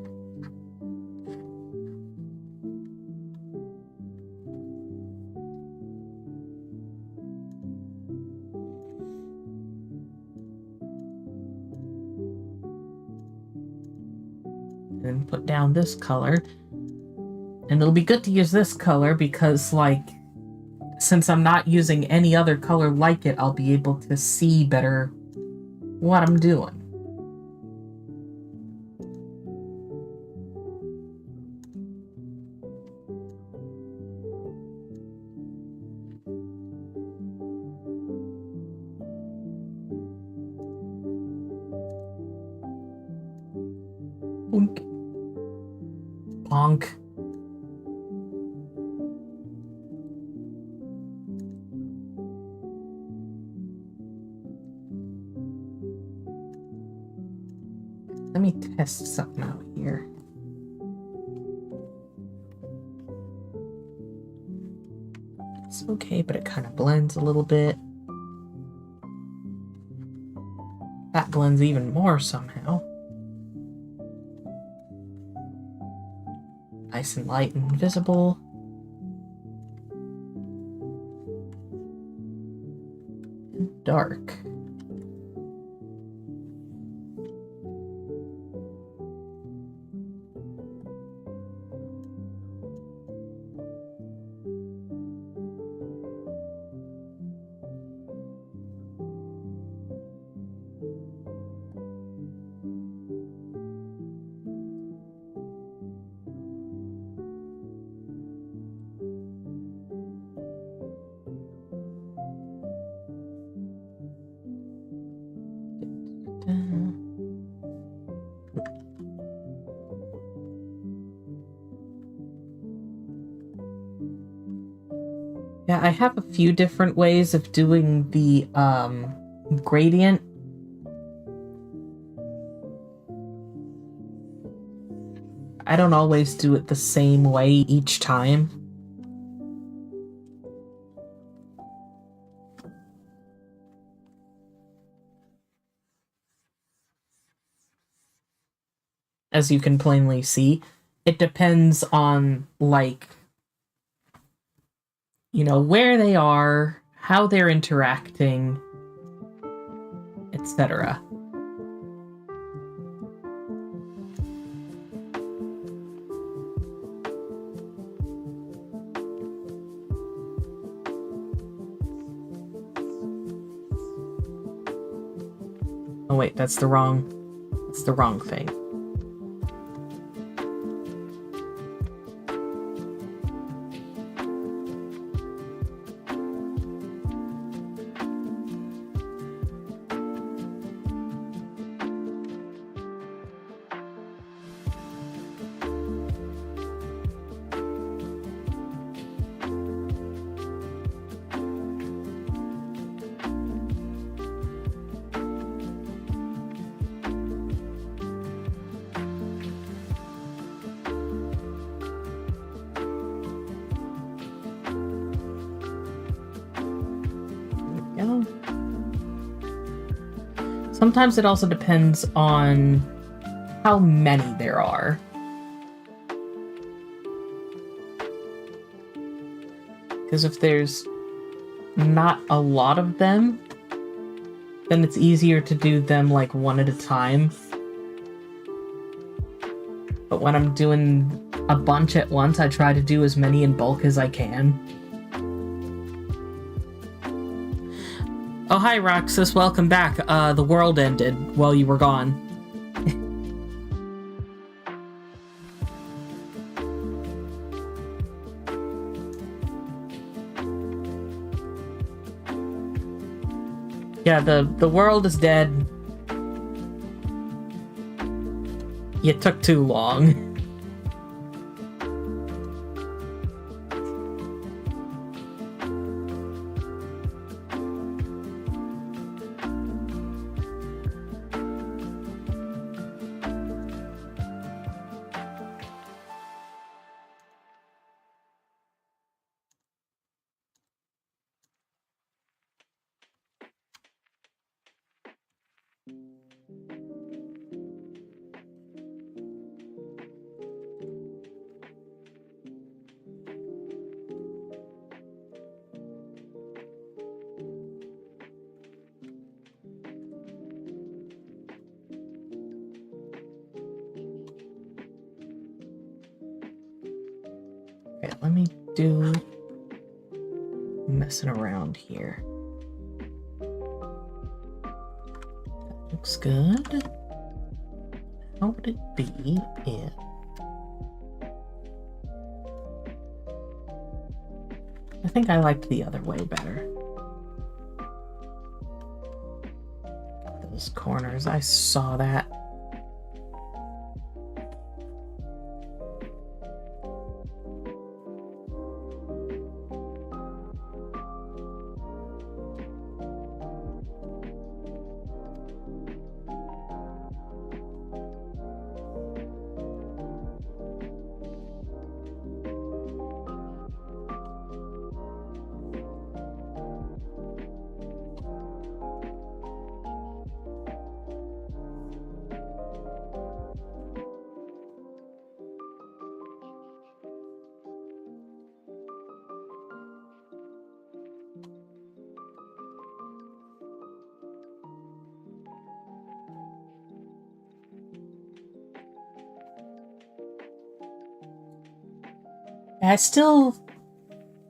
And put down this color. And it'll be good to use this color because, like, since I'm not using any other color like it, I'll be able to see better what I'm doing. Boink. Bonk. Let me test something out here. It's okay, but it kind of blends a little bit. That blends even more somehow. Nice and light and visible. And dark. Yeah, I have a few different ways of doing the gradient. I don't always do it the same way each time. As you can plainly see, it depends on, like, you know, where they are, how they're interacting, etc. Oh wait, that's the wrong thing. Sometimes it also depends on how many there are. Because if there's not a lot of them, then it's easier to do them like one at a time. But when I'm doing a bunch at once, I try to do as many in bulk as I can. Oh, hi, Roxas. Welcome back. The world ended while you were gone. Yeah, the world is dead. You took too long. Okay, let me do messing around here. That looks good. How would it be if... I think I liked the other way better. Those corners, I saw that.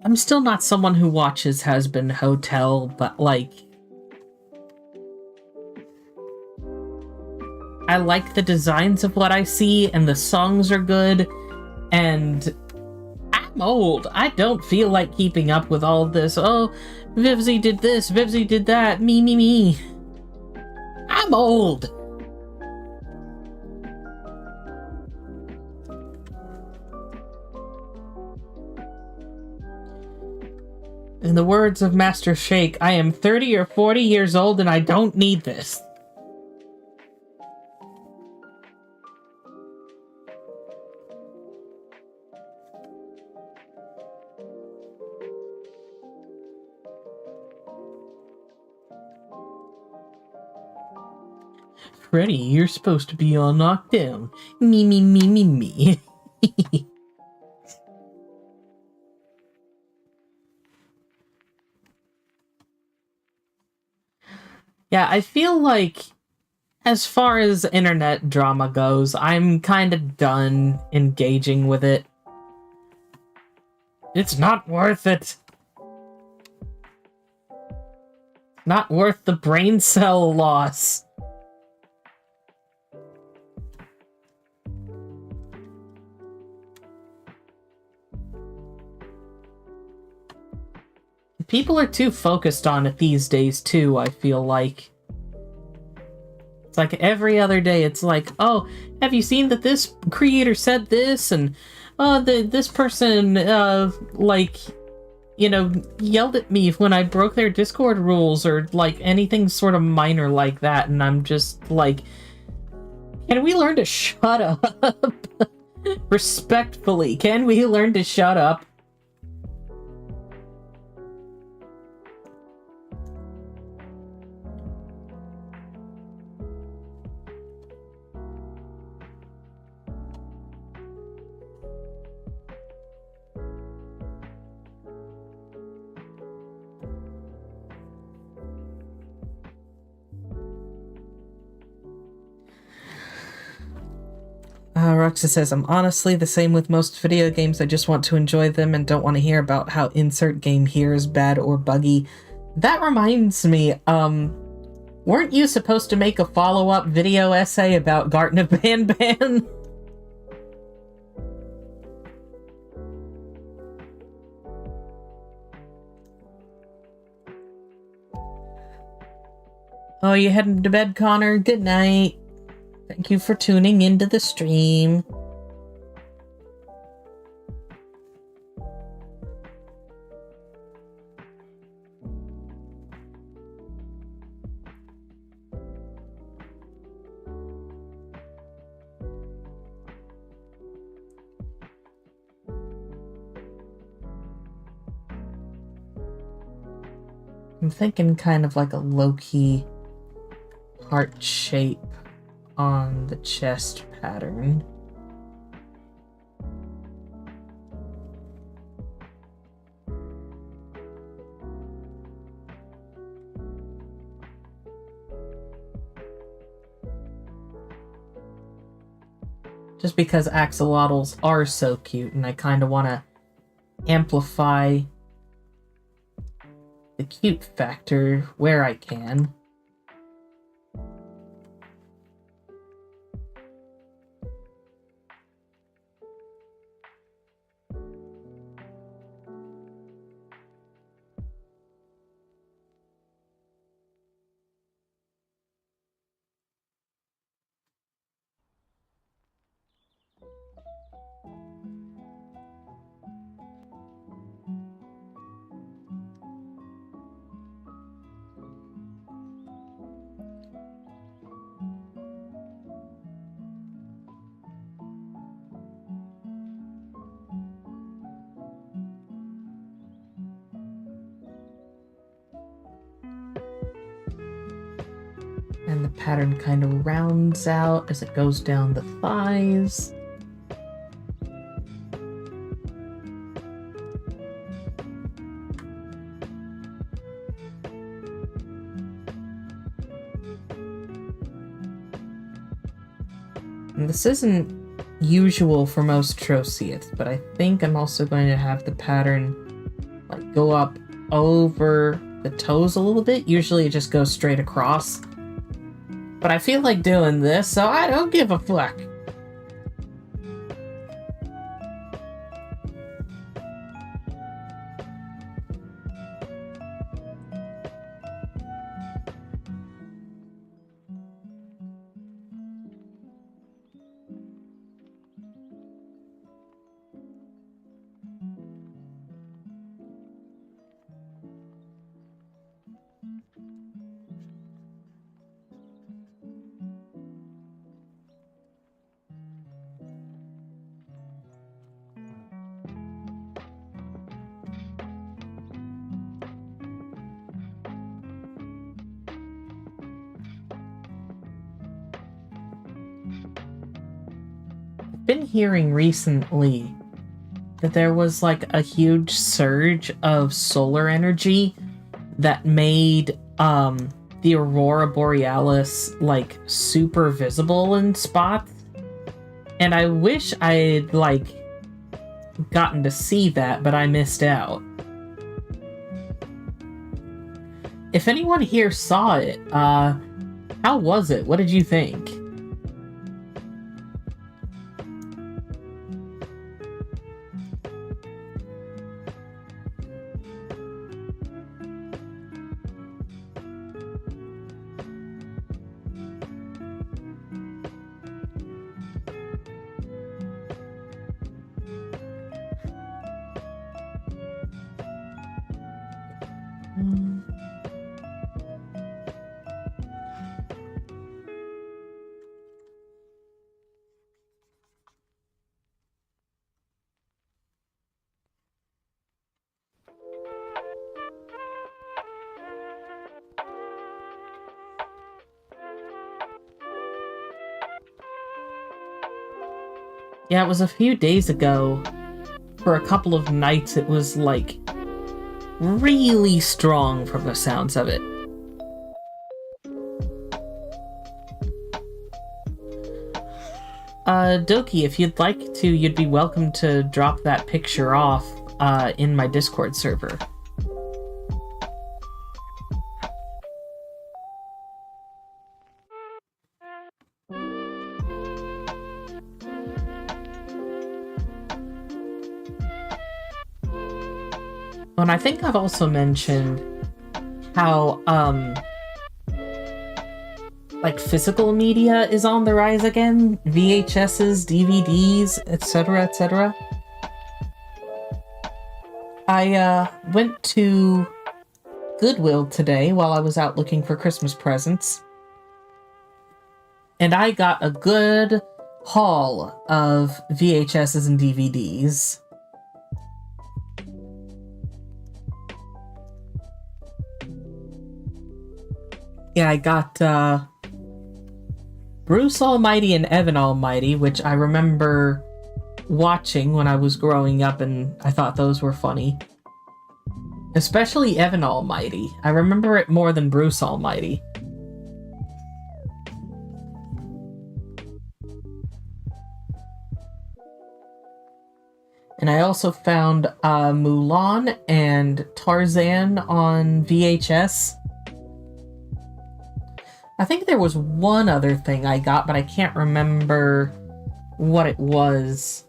I'm still not someone who watches Has-Been Hotel, but, like, I like the designs of what I see, and the songs are good, and I'm old. I don't feel like keeping up with all this. Oh, Vivzy did this, Vivzy did that, me. I'm old. In the words of Master Shake, I am 30 or 40 years old and I don't need this. Freddy, you're supposed to be on lockdown. Me. Yeah, I feel like, as far as internet drama goes, I'm kind of done engaging with it. It's not worth it. Not worth the brain cell loss. People are too focused on it these days, too, I feel like. It's like every other day, it's like, oh, have you seen that this creator said this? And, this person, like, you know, yelled at me when I broke their Discord rules, or, like, anything sort of minor like that. And I'm just like, can we learn to shut up? Respectfully, can we learn to shut up? Roxa says, I'm honestly the same with most video games. I just want to enjoy them and don't want to hear about how insert game here is bad or buggy. That reminds me, weren't you supposed to make a follow-up video essay about Gartner Ban? Oh, you heading to bed, Connor? Good night. Thank you for tuning into the stream. I'm thinking kind of like a low-key heart shape on the chest pattern. Just because axolotls are so cute, and I kind of want to amplify the cute factor where I can. And the pattern kind of rounds out as it goes down the thighs. And this isn't usual for most Troceaths, but I think I'm also going to have the pattern like go up over the toes a little bit. Usually it just goes straight across. But I feel like doing this, so I don't give a fuck. Been hearing recently that there was like a huge surge of solar energy that made the aurora borealis like super visible in spots, and I wish I'd like gotten to see that, but I missed out. If anyone here saw it, how was it? What did you think? Yeah, it was a few days ago. For a couple of nights, it was, like, really strong from the sounds of it. Doki, if you'd like to, you'd be welcome to drop that picture off, in my Discord server. And I think I've also mentioned how, like, physical media is on the rise again. VHSs, DVDs, etc., etc. I, went to Goodwill today while I was out looking for Christmas presents. And I got a good haul of VHSs and DVDs. Yeah, I got, Bruce Almighty and Evan Almighty, which I remember watching when I was growing up, and I thought those were funny. Especially Evan Almighty. I remember it more than Bruce Almighty. And I also found Mulan and Tarzan on VHS. I think there was one other thing I got, but I can't remember what it was.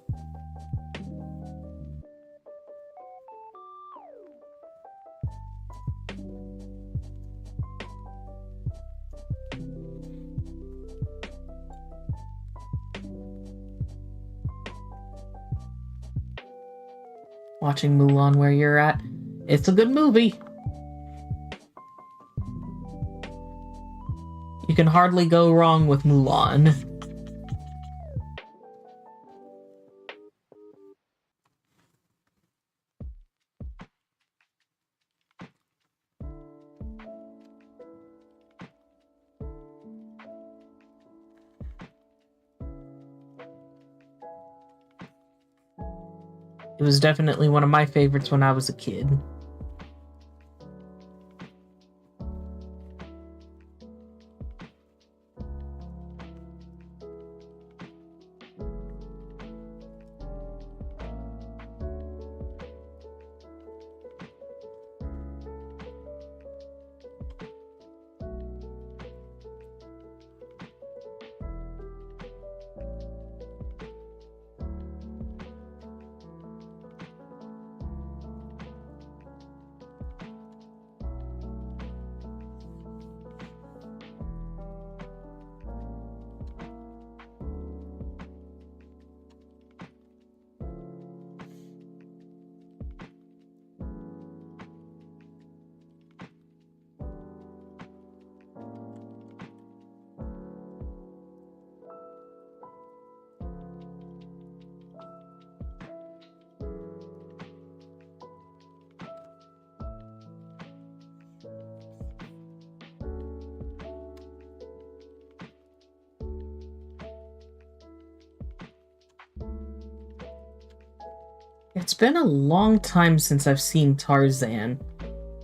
Watching Mulan where you're at. It's a good movie. You can hardly go wrong with Mulan. It was definitely one of my favorites when I was a kid. It's been a long time since I've seen Tarzan,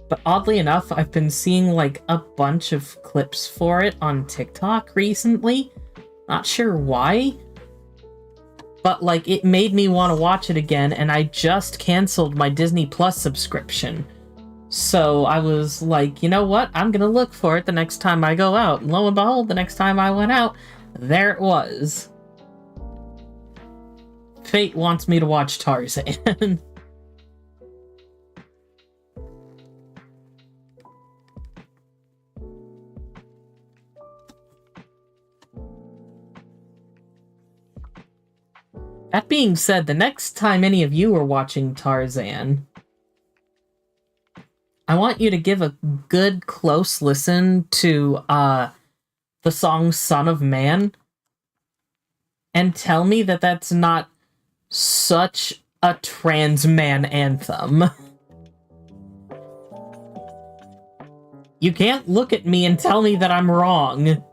but oddly enough, I've been seeing like a bunch of clips for it on TikTok recently. Not sure why, but like it made me want to watch it again, and I just canceled my Disney Plus subscription. So I was like, you know what? I'm gonna look for it the next time I go out. And lo and behold, the next time I went out, there it was. Fate wants me to watch Tarzan. That being said, the next time any of you are watching Tarzan, I want you to give a good, close listen to the song Son of Man and tell me that that's not such a trans man anthem. You can't look at me and tell me that I'm wrong.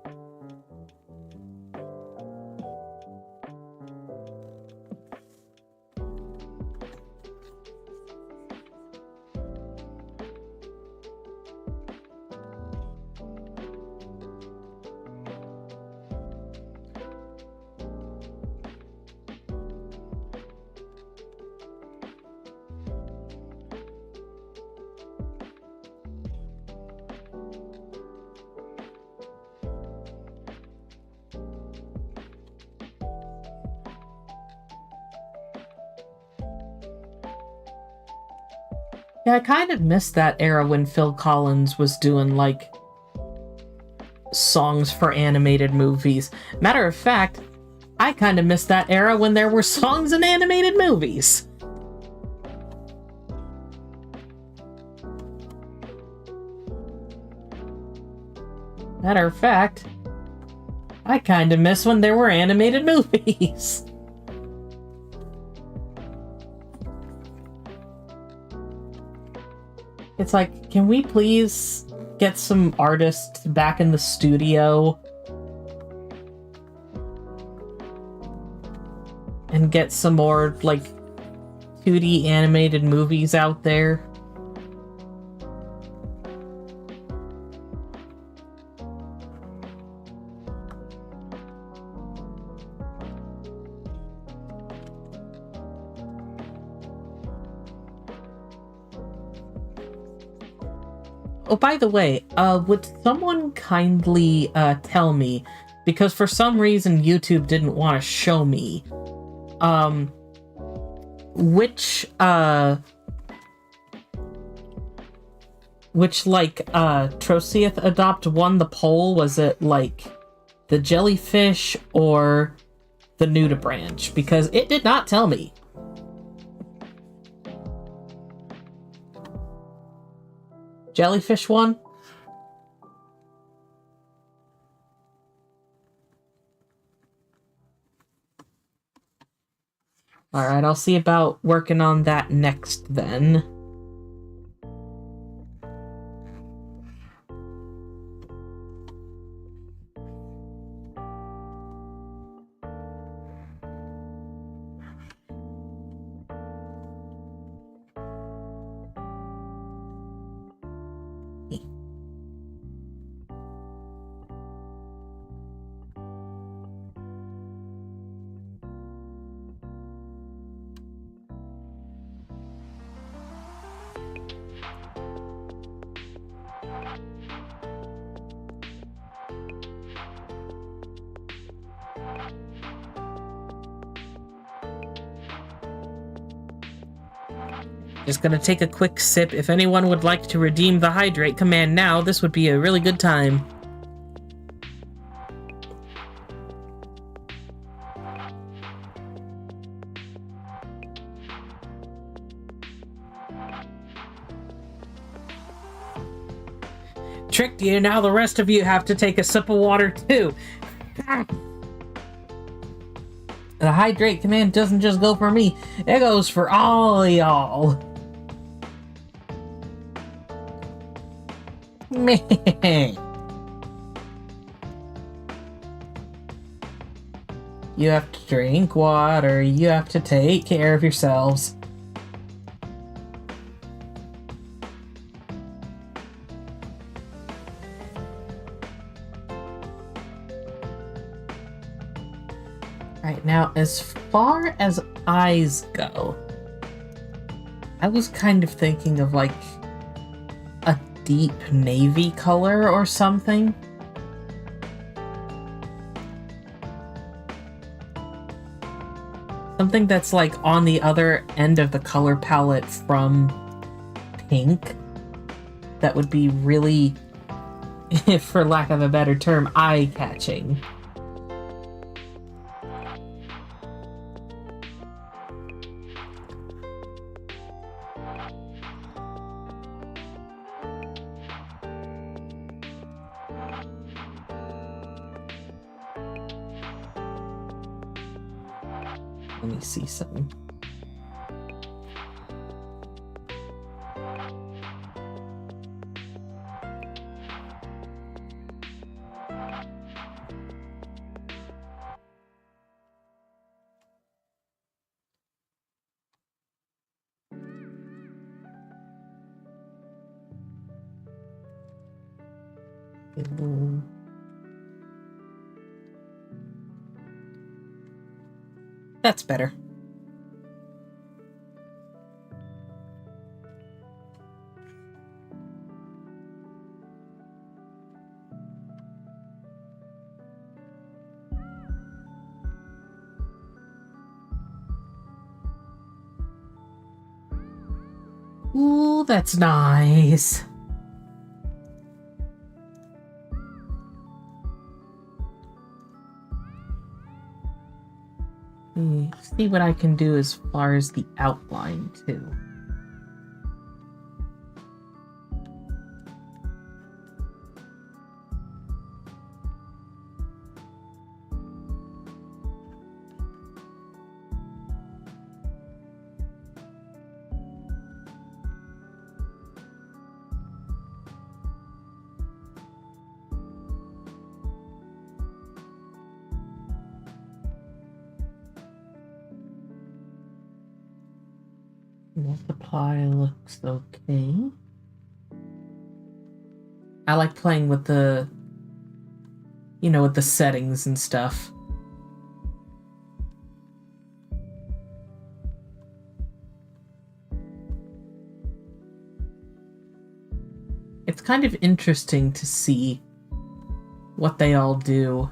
Yeah, I kind of missed that era when Phil Collins was doing, like, songs for animated movies. Matter of fact, I kind of missed that era when there were songs in animated movies. Matter of fact, I kind of miss when there were animated movies. It's like, can we please get some artists back in the studio and get some more, like, 2D animated movies out there? Oh, by the way, would someone kindly tell me, because for some reason YouTube didn't want to show me, which like Troceath Adopt won the poll? Was it like the jellyfish or the Nudibranch? Because it did not tell me. Jellyfish won? Alright, I'll see about working on that next then. Just gonna take a quick sip. If anyone would like to redeem the hydrate command now, this would be a really good time. Tricked you, now the rest of you have to take a sip of water too. The hydrate command doesn't just go for me, it goes for all y'all. Meh. You have to drink water, you have to take care of yourselves. Right, now, as far as eyes go, I was kind of thinking of, like, a deep navy color or something. Something that's, like, on the other end of the color palette from pink. That would be really, for lack of a better term, eye-catching. Let me see something. That's better. Ooh, that's nice. See what I can do as far as the outline, too. Multiply looks okay. I like playing with the, with the settings and stuff. It's kind of interesting to see what they all do.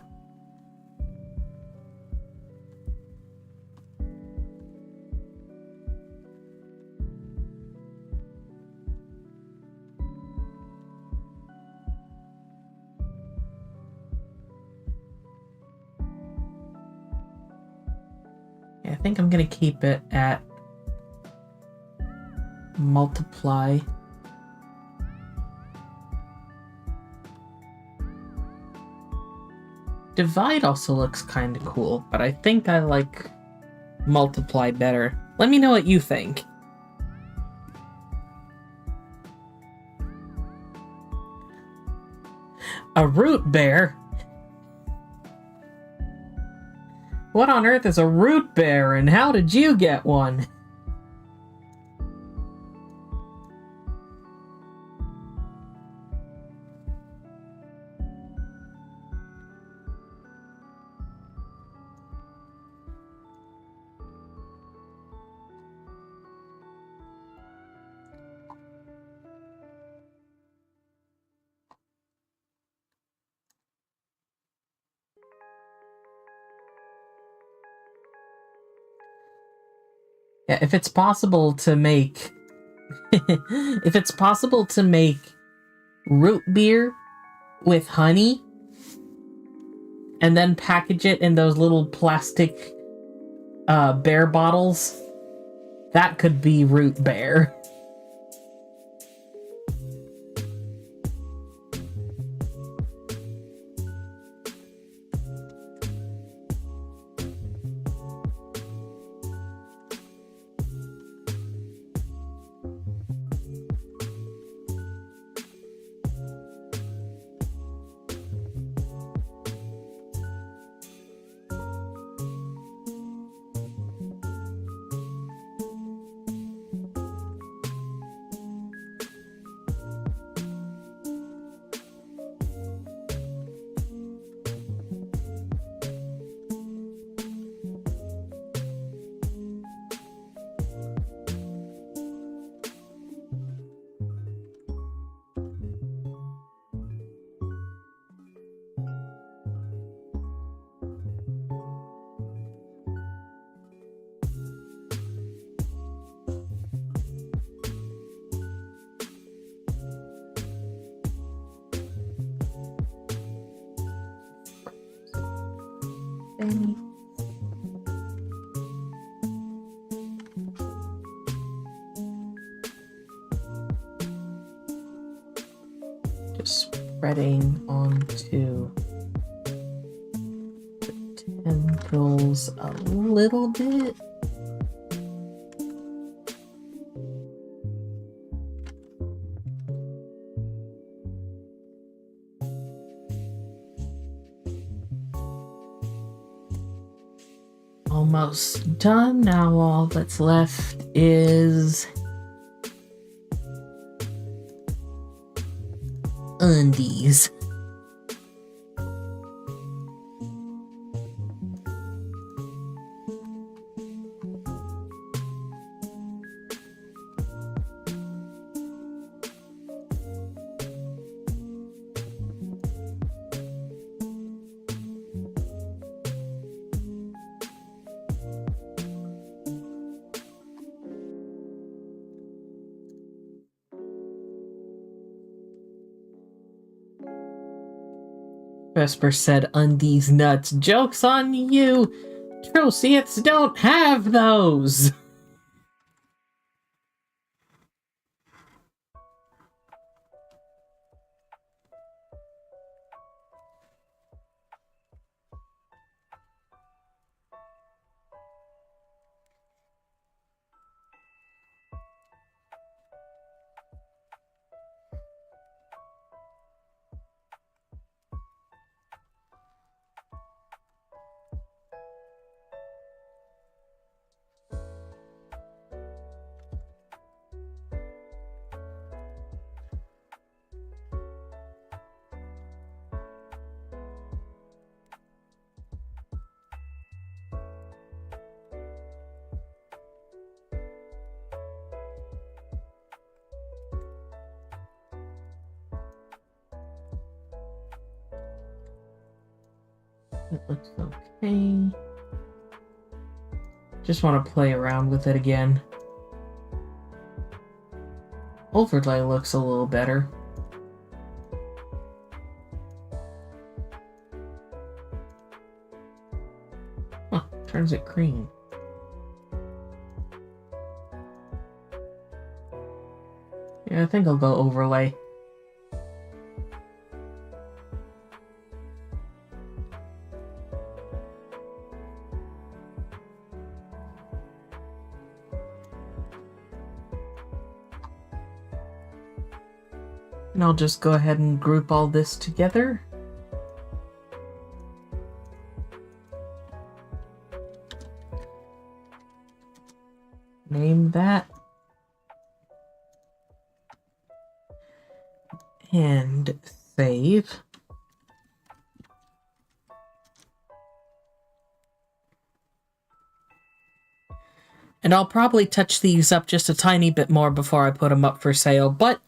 I think I'm gonna keep it at multiply. Divide also looks kind of cool, but I think I like multiply better. Let me know what you think. A root bear? What on earth is a root bear, and how did you get one? Yeah, if it's possible to make root beer with honey and then package it in those little plastic bear bottles, that could be root bear. Just spreading onto the tendrils a little bit. Almost done. Now all that's left is undies. Vesper said, "Undies nuts. Joke's on you. Trosiaths don't have those." It looks okay. Just want to play around with it again. Overlay looks a little better. Huh, turns it green. Yeah, I think I'll go overlay. And I'll just go ahead and group all this together. Name that. And save. And I'll probably touch these up just a tiny bit more before I put them up for sale, but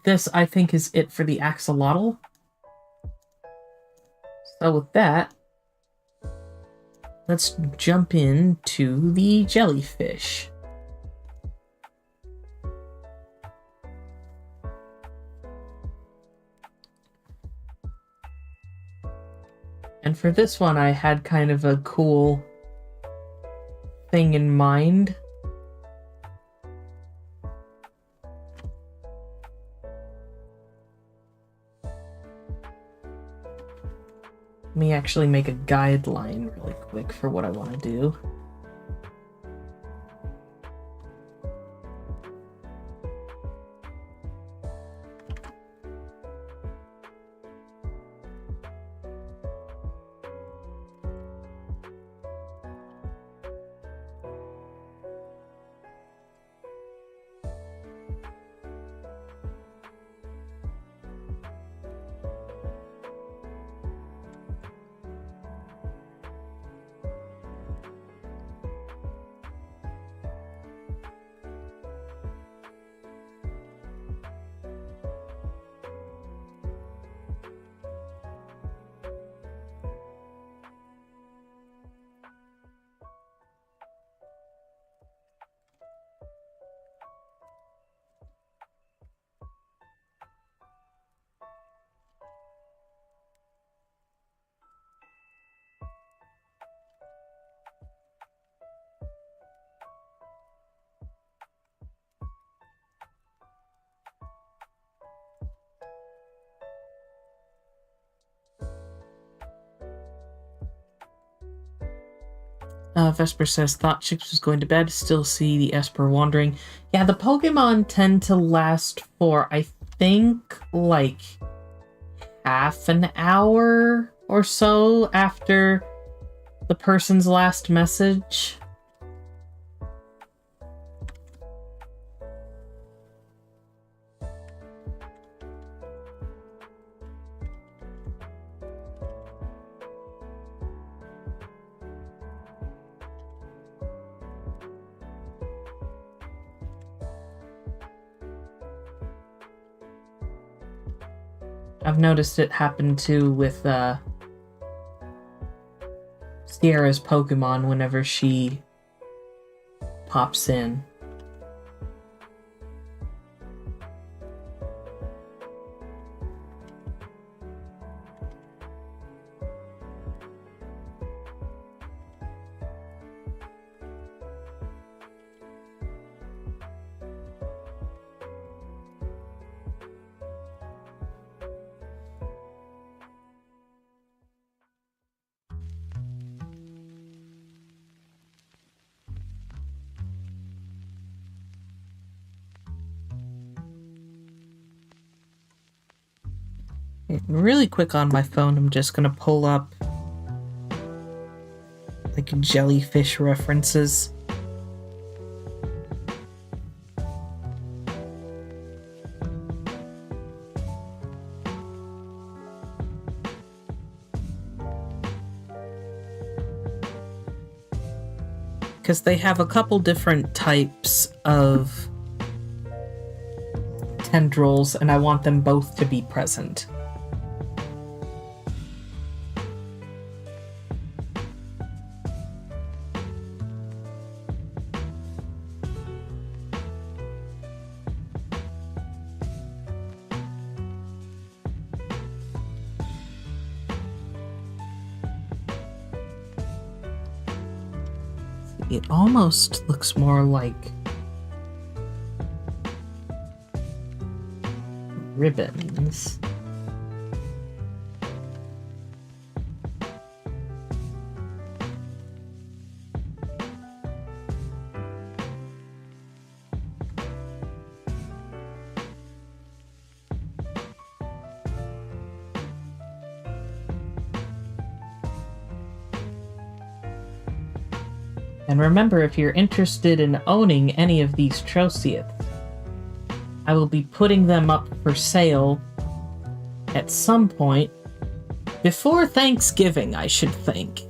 this, I think, is it for the axolotl. So with that, let's jump into the jellyfish. And for this one, I had kind of a cool thing in mind. Let me actually make a guideline really quick for what I want to do. Vesper says, thought Chicks was going to bed, still see the Esper wandering. Yeah, the Pokemon tend to last for, I think, like half an hour or so after the person's last message. I've noticed it happen too with Sierra's Pokemon whenever she pops in. Really quick on my phone, I'm just gonna pull up like jellyfish references. Because they have a couple different types of tendrils, and I want them both to be present. It almost looks more like ribbons. And remember, if you're interested in owning any of these Troceaths, I will be putting them up for sale at some point before Thanksgiving, I should think.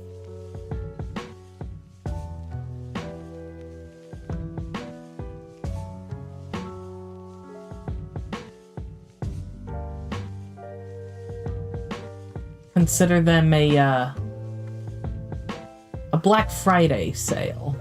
Consider them a Black Friday sale.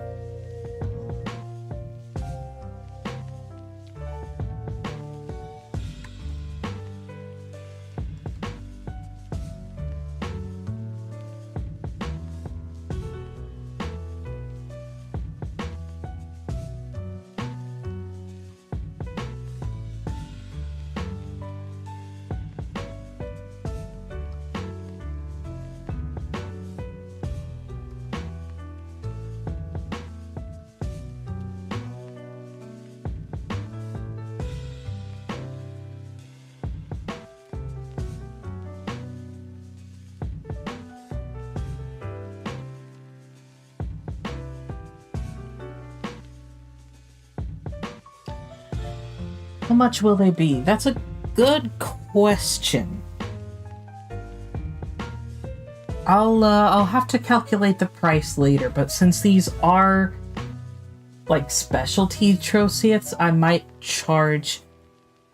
How much will they be? That's a good question. I'll have to calculate the price later, but since these are like specialty Troceaths, I might charge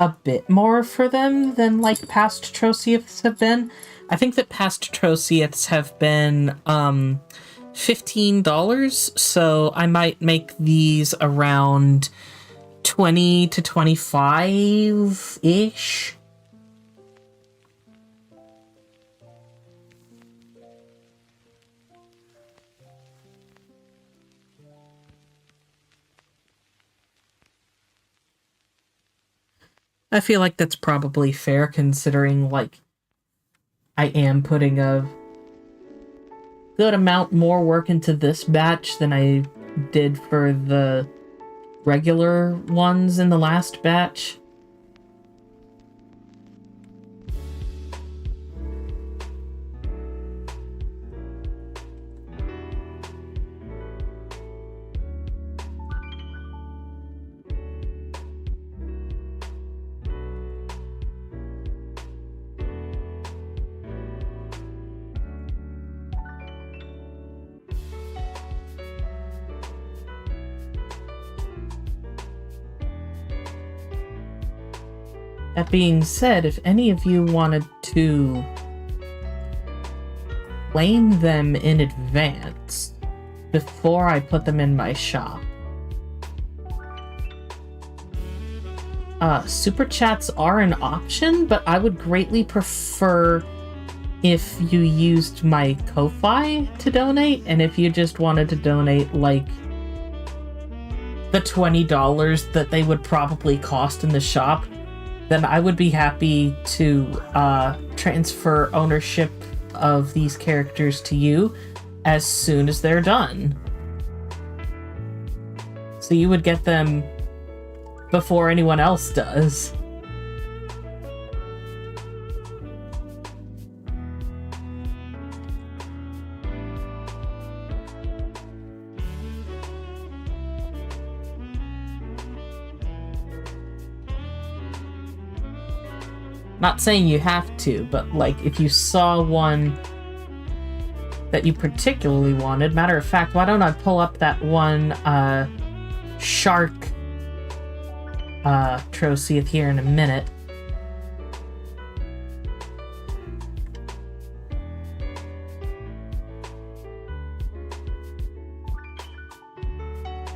a bit more for them than like past Troceaths have been. I think that past Troceaths have been $15, so I might make these around 20 to 25-ish. I feel like that's probably fair, considering, like, I am putting a good amount more work into this batch than I did for the regular ones in the last batch. That being said, if any of you wanted to claim them in advance before I put them in my shop, super chats are an option, but I would greatly prefer if you used my Ko-Fi to donate, and if you just wanted to donate like the $20 that they would probably cost in the shop, then I would be happy to transfer ownership of these characters to you as soon as they're done. So you would get them before anyone else does. Not saying you have to, but like if you saw one that you particularly wanted. Matter of fact, why don't I pull up that one shark Troceeth here in a minute.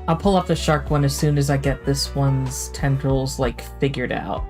I'll pull up the shark one as soon as I get this one's tendrils, like, figured out.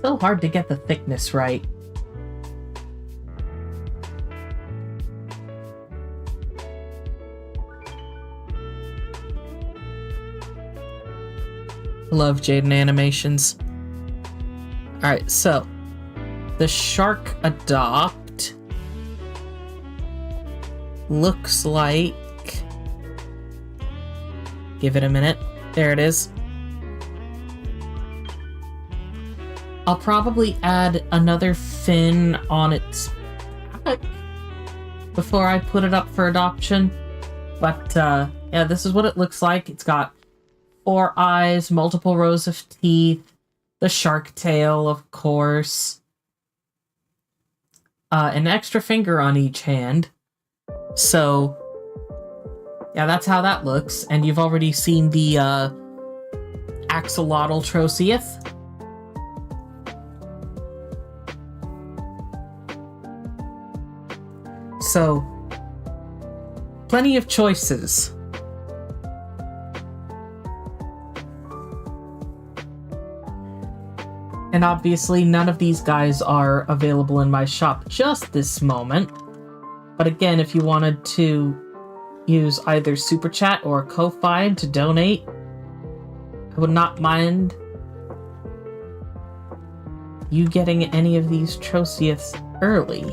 So hard to get the thickness right. Love Jaden animations. Alright, so the Shark Adopt looks like, give it a minute, there it is. I'll probably add another fin on its back before I put it up for adoption. But, yeah, this is what it looks like. It's got 4 eyes, multiple rows of teeth, the shark tail, of course, an extra finger on each hand. So, yeah, that's how that looks. And you've already seen the, axolotl Troceeth. So, plenty of choices. And obviously, none of these guys are available in my shop just this moment. But again, if you wanted to use either Superchat or Ko-Fi to donate, I would not mind you getting any of these Troceeths early.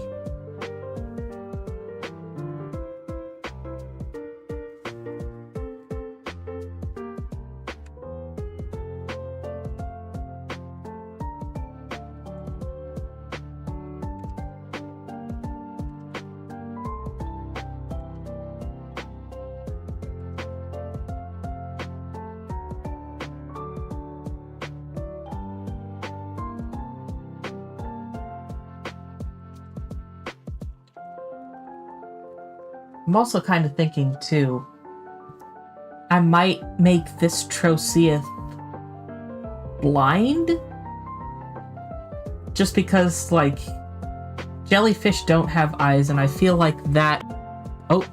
I'm also kind of thinking, too, I might make this Troceeth blind? Just because, like, jellyfish don't have eyes, and I feel like that... Oh.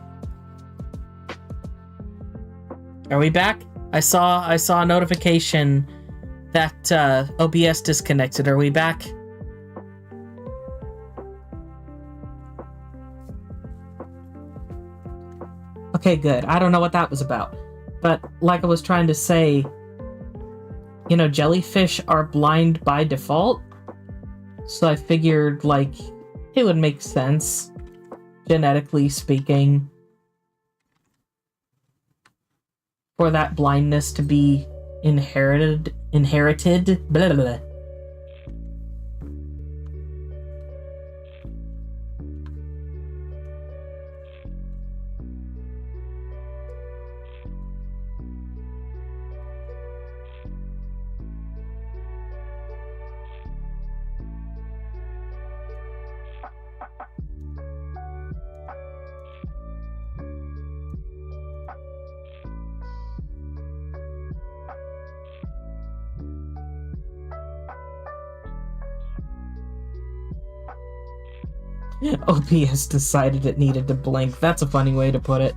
Are we back? I saw a notification that OBS disconnected. Are we back? Okay, good. I don't know what that was about. But like I was trying to say, you know, jellyfish are blind by default. So I figured, like, it would make sense, genetically speaking, for that blindness to be inherited, blah, blah, blah. OBS decided it needed to blink. That's a funny way to put it.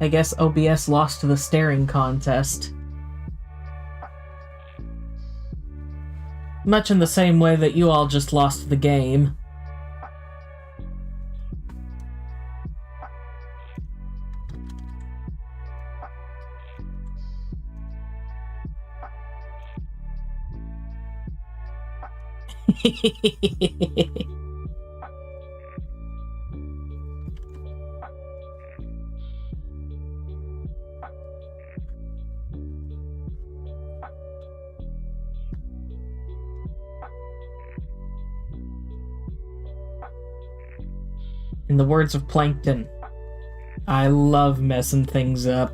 I guess OBS lost the staring contest. Much in the same way that you all just lost the game. In the words of Plankton, I love messing things up.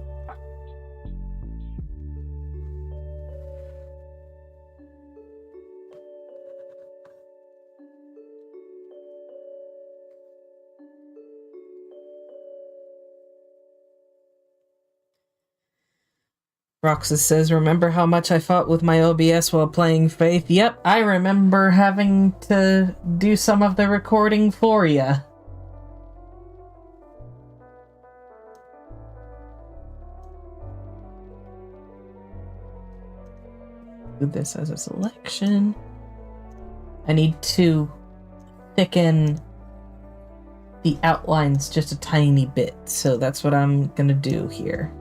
Roxas says, remember how much I fought with my OBS while playing Faith? Yep, I remember having to do some of the recording for ya. Do this as a selection. I need to thicken the outlines just a tiny bit, so that's what I'm gonna do here.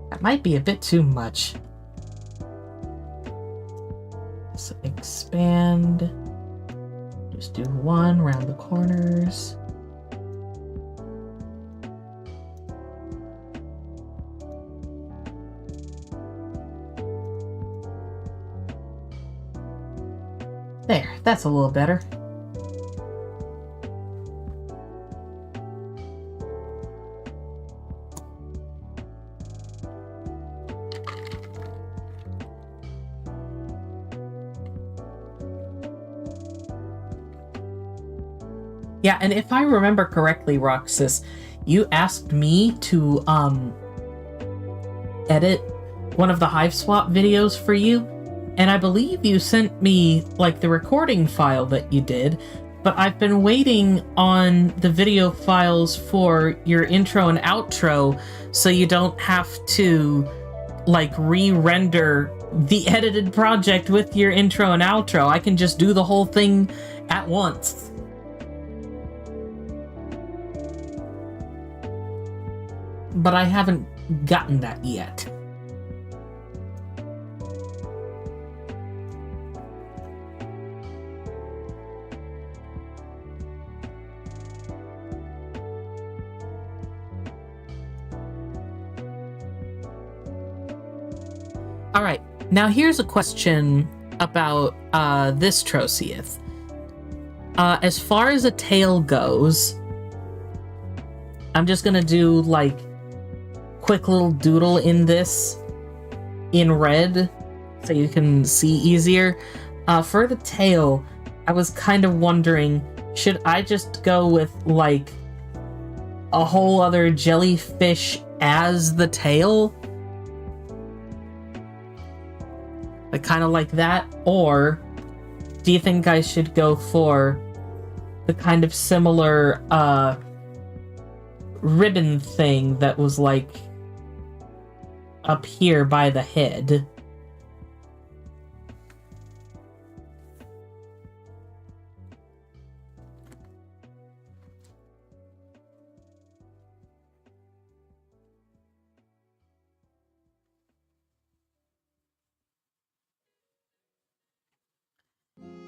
That might be a bit too much. So expand. Just do one around the corners. There, that's a little better. Yeah, and if I remember correctly, Roxas, you asked me to edit one of the Hive Swap videos for you, and I believe you sent me like the recording file that you did, but I've been waiting on the video files for your intro and outro so you don't have to like re-render the edited project with your intro and outro. I can just do the whole thing at once. But I haven't gotten that yet. Alright, now here's a question about this Troceath. As far as a tail goes, I'm just gonna do like quick little doodle in this in red so you can see easier. For the tail, I was kind of wondering, should I just go with like a whole other jellyfish as the tail? Like kind of like that? Or do you think I should go for the kind of similar ribbon thing that was like up here by the head?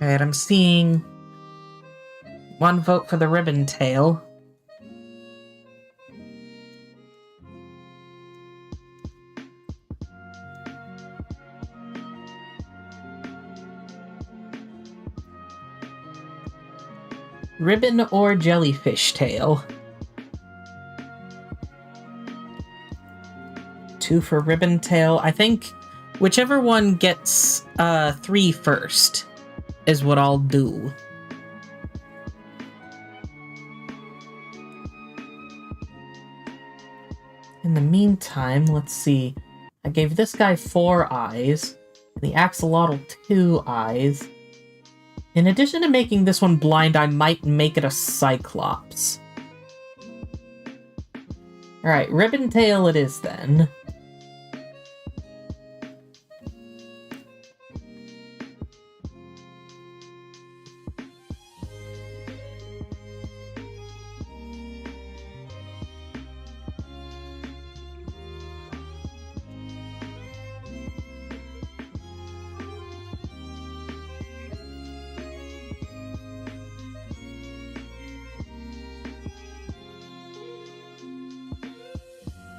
Alright, I'm seeing one vote for the ribbon tail. Ribbon or jellyfish tail? 2 for ribbon tail. I think whichever one gets 3 first is what I'll do. In the meantime, let's see. I gave this guy 4 eyes, and the axolotl 2 eyes. In addition to making this one blind, I might make it a cyclops. Alright, ribbon tail it is then.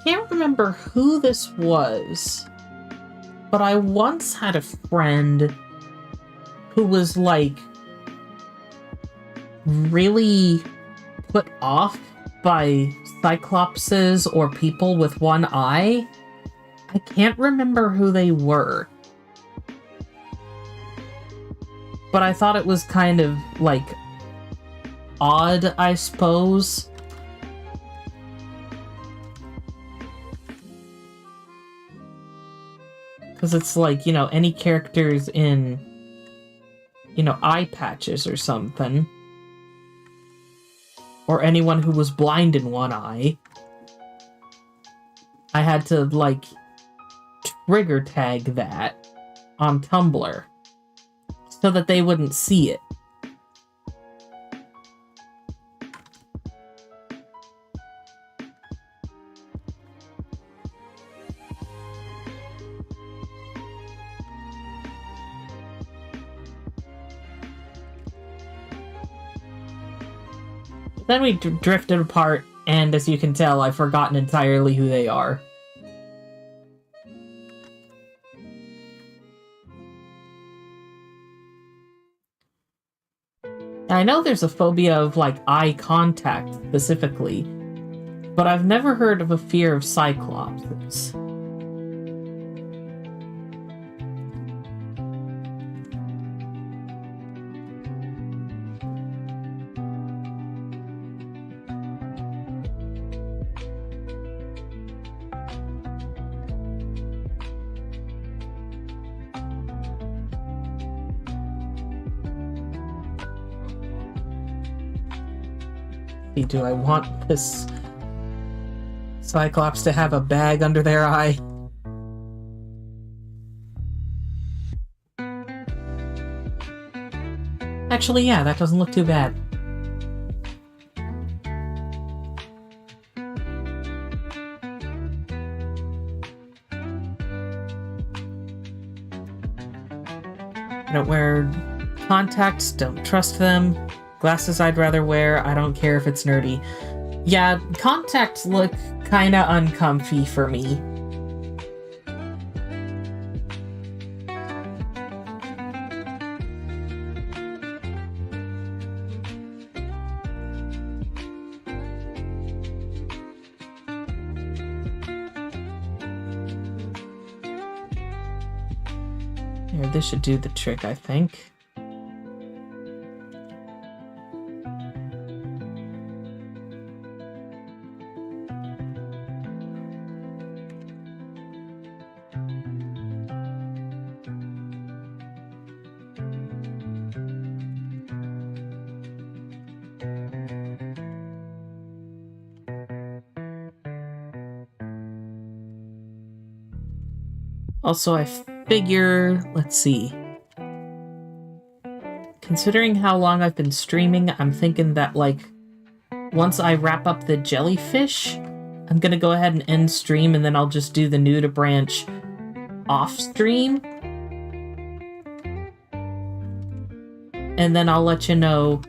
Can't remember who this was, but I once had a friend who was, like, really put off by cyclopses or people with one eye. I can't remember who they were, but I thought it was kind of, like, odd, I suppose. Because it's like, you know, any characters in, you know, eye patches or something. Or anyone who was blind in one eye. I had to, like, trigger tag that on Tumblr so that they wouldn't see it. Then we drifted apart, and as you can tell, I've forgotten entirely who they are. I know there's a phobia of, like, eye contact, specifically, but I've never heard of a fear of cyclopses. Do I want this Cyclops to have a bag under their eye? Actually, yeah, that doesn't look too bad. I don't wear contacts, don't trust them. Glasses I'd rather wear, I don't care if it's nerdy. Yeah, contacts look kinda uncomfy for me. Here, this should do the trick, I think. Also, I figure, let's see. Considering how long I've been streaming, I'm thinking that, like, once I wrap up the jellyfish, I'm gonna go ahead and end stream, and then I'll just do the Nudibranch off stream. And then I'll let you know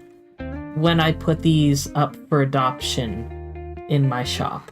when I put these up for adoption in my shop.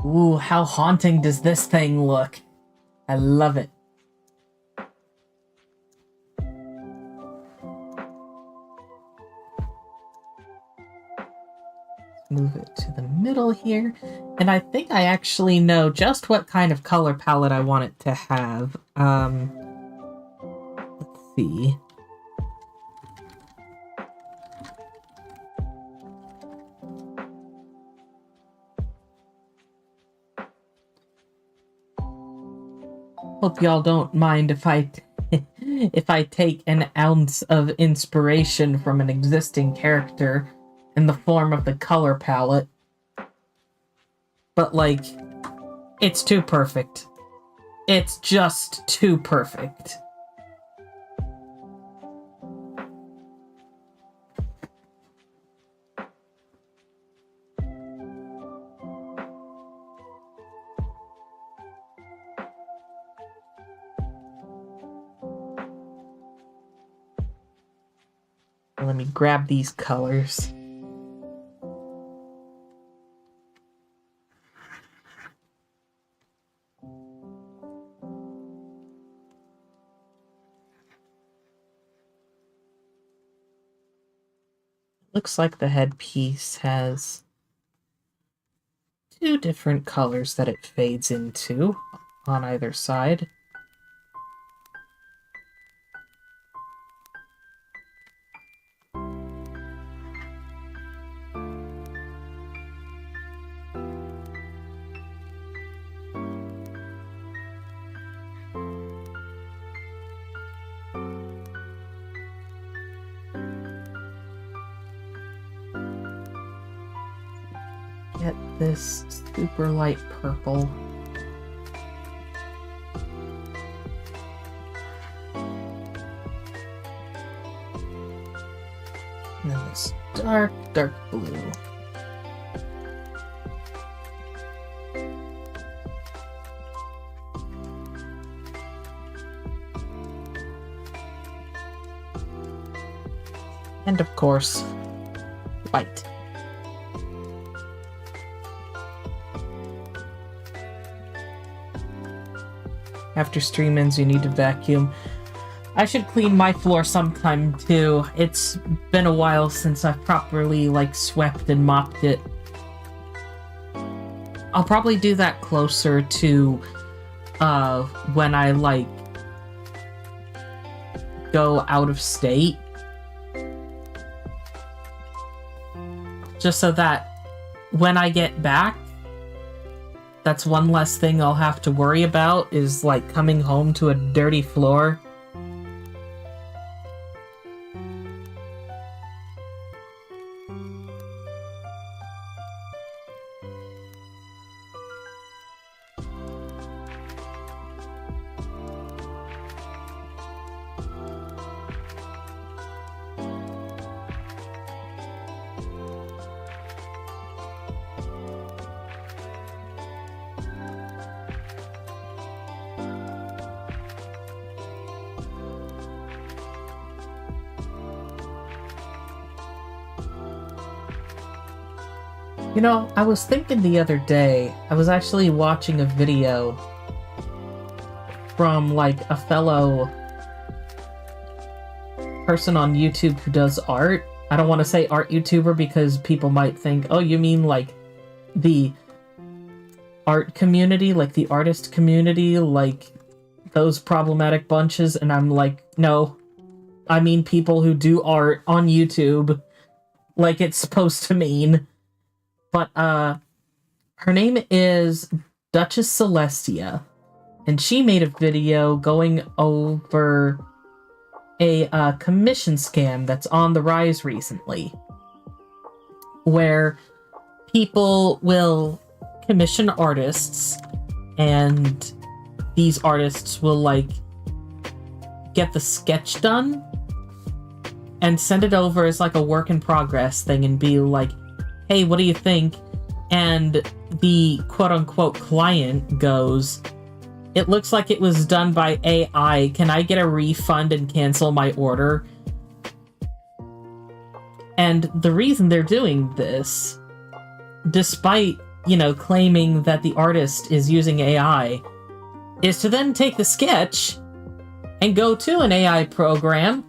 Ooh, how haunting does this thing look? I love it. Move it to the middle here. And I think I actually know just what kind of color palette I want it to have. Let's see. Hope y'all don't mind if I if I take an ounce of inspiration from an existing character in the form of the color palette. But, like, it's too perfect. It's just too perfect. Let me grab these colors. Looks like the headpiece has two different colors that it fades into on either side. Get this super light purple. And then this dark, dark blue. And of course, white. After stream ends, you need to vacuum. I should clean my floor sometime too. It's been a while since I've properly, like, swept and mopped it. I'll probably do that closer to, when I, like, go out of state. Just so that when I get back, that's one less thing I'll have to worry about, is, like, coming home to a dirty floor. You know, I was thinking the other day, I was actually watching a video from, like, a fellow person on YouTube who does art. I don't want to say art YouTuber because people might think, oh, you mean, like, the art community, like the artist community, like those problematic bunches, and I'm like, no, I mean people who do art on YouTube, like it's supposed to mean. But, her name is Duchess Celestia, and she made a video going over a, commission scam that's on the rise recently, where people will commission artists, and these artists will, like, get the sketch done and send it over as, like, a work in progress thing and be like, hey, what do you think? And the quote-unquote client goes, it looks like it was done by AI. Can I get a refund and cancel my order? And the reason they're doing this, despite claiming that the artist is using AI, is to then take the sketch and go to an AI program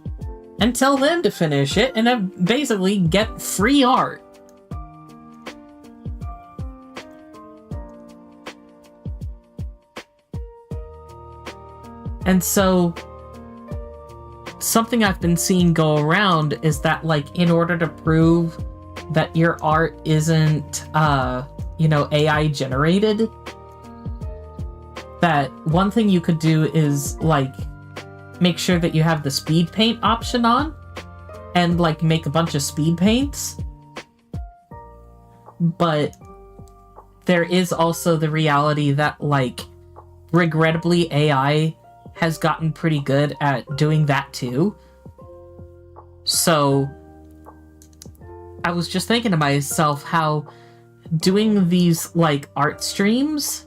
and tell them to finish it and basically get free art. And so, something I've been seeing go around is that, like, in order to prove that your art isn't, AI generated, that one thing you could do is, like, make sure that you have the speed paint option on, and, like, make a bunch of speed paints. But there is also the reality that, like, regrettably, AI has gotten pretty good at doing that too. So I was just thinking to myself how doing these, like, art streams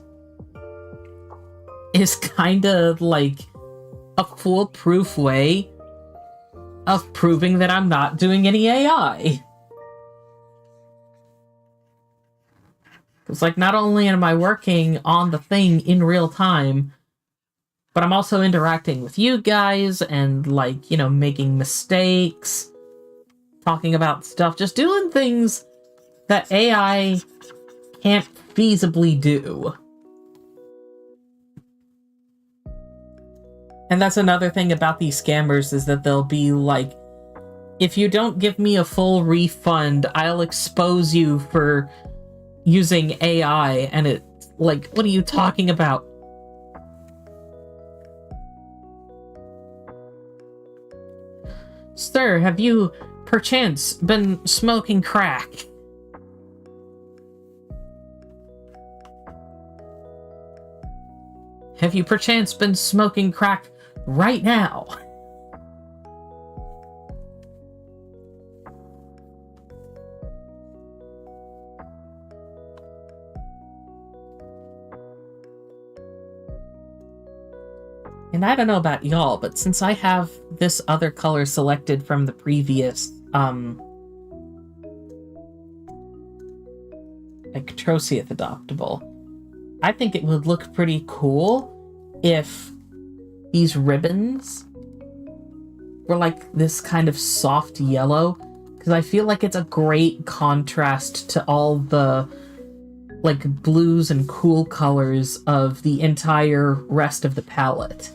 is kind of like a foolproof way of proving that I'm not doing any AI. It's like, not only am I working on the thing in real time, but I'm also interacting with you guys and, like, making mistakes, talking about stuff, just doing things that AI can't feasibly do. And that's another thing about these scammers, is that they'll be like, if you don't give me a full refund, I'll expose you for using AI. And it's like, what are you talking about? Sir, have you perchance been smoking crack? Have you perchance been smoking crack right now? And I don't know about y'all, but since I have this other color selected from the previous, like, Troceath adoptable, I think it would look pretty cool if these ribbons were like this kind of soft yellow, because I feel like it's a great contrast to all the, like, blues and cool colors of the entire rest of the palette.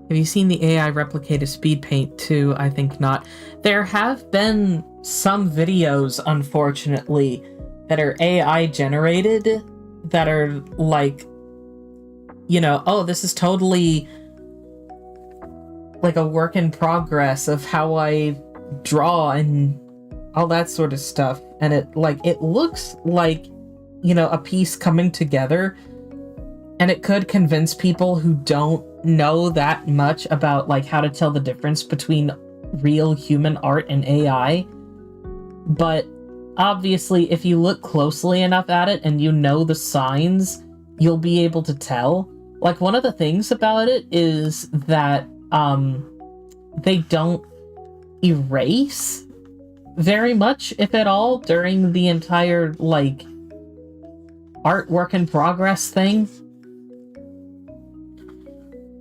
Have you seen the AI replicated speed paint too? I think not. There have been some videos, unfortunately, that are AI generated that are like, oh, this is totally like a work in progress of how I draw and all that sort of stuff. And it looks like, a piece coming together, and it could convince people who don't know that much about, like, how to tell the difference between real human art and AI. But obviously, if you look closely enough at it and you know the signs, you'll be able to tell. Like, one of the things about it is that they don't erase very much, if at all, during the entire, like, artwork in progress thing.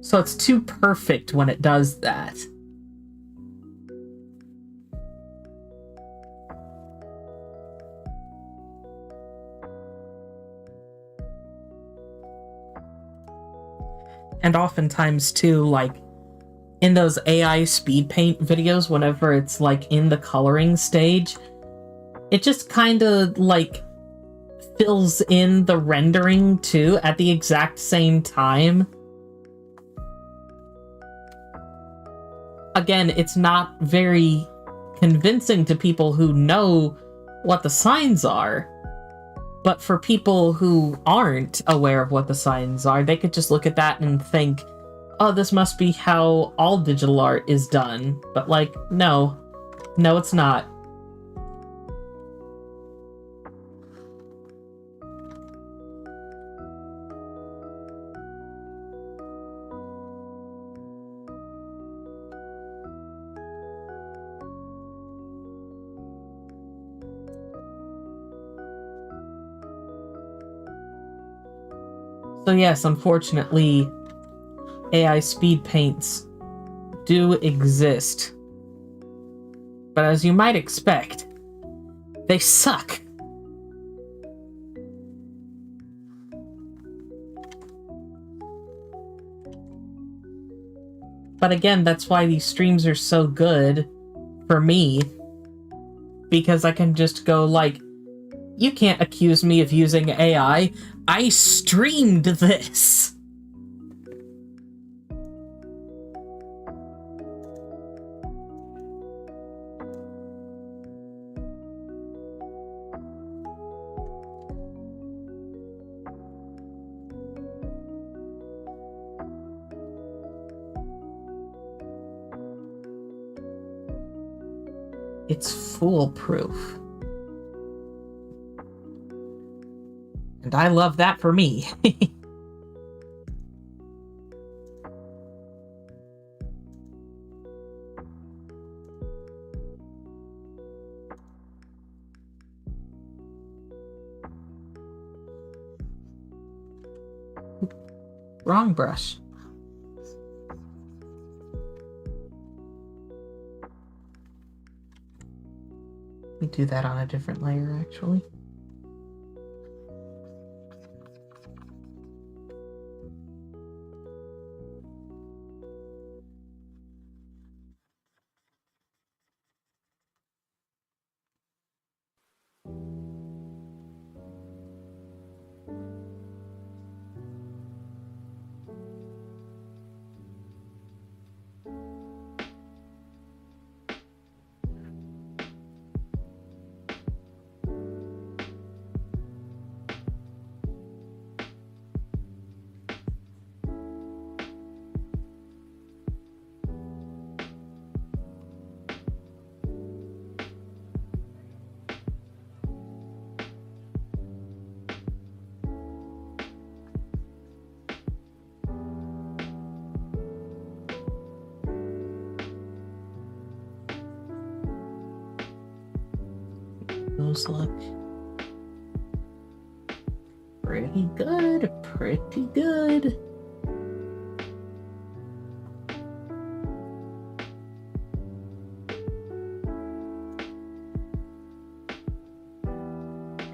So it's too perfect when it does that. And oftentimes too, like, in those AI speed paint videos, whenever it's, like, in the coloring stage, it just kind of, like, fills in the rendering too at the exact same time. Again, it's not very convincing to people who know what the signs are, but for people who aren't aware of what the signs are, they could just look at that and think, oh, this must be how all digital art is done. But, like, no, it's not. So yes, unfortunately, AI speed paints do exist. But as you might expect, they suck. But again, that's why these streams are so good for me. Because I can just go like, you can't accuse me of using AI. I streamed this. It's foolproof. And I love that for me. Wrong brush. We do that on a different layer, actually. Those look pretty good, pretty good.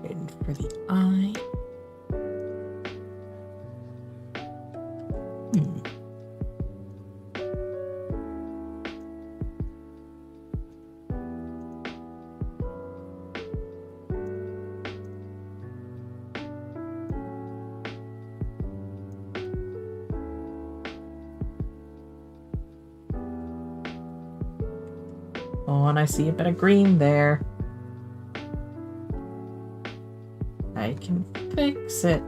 And for the eye. Oh, and I see a bit of green there. I can fix it.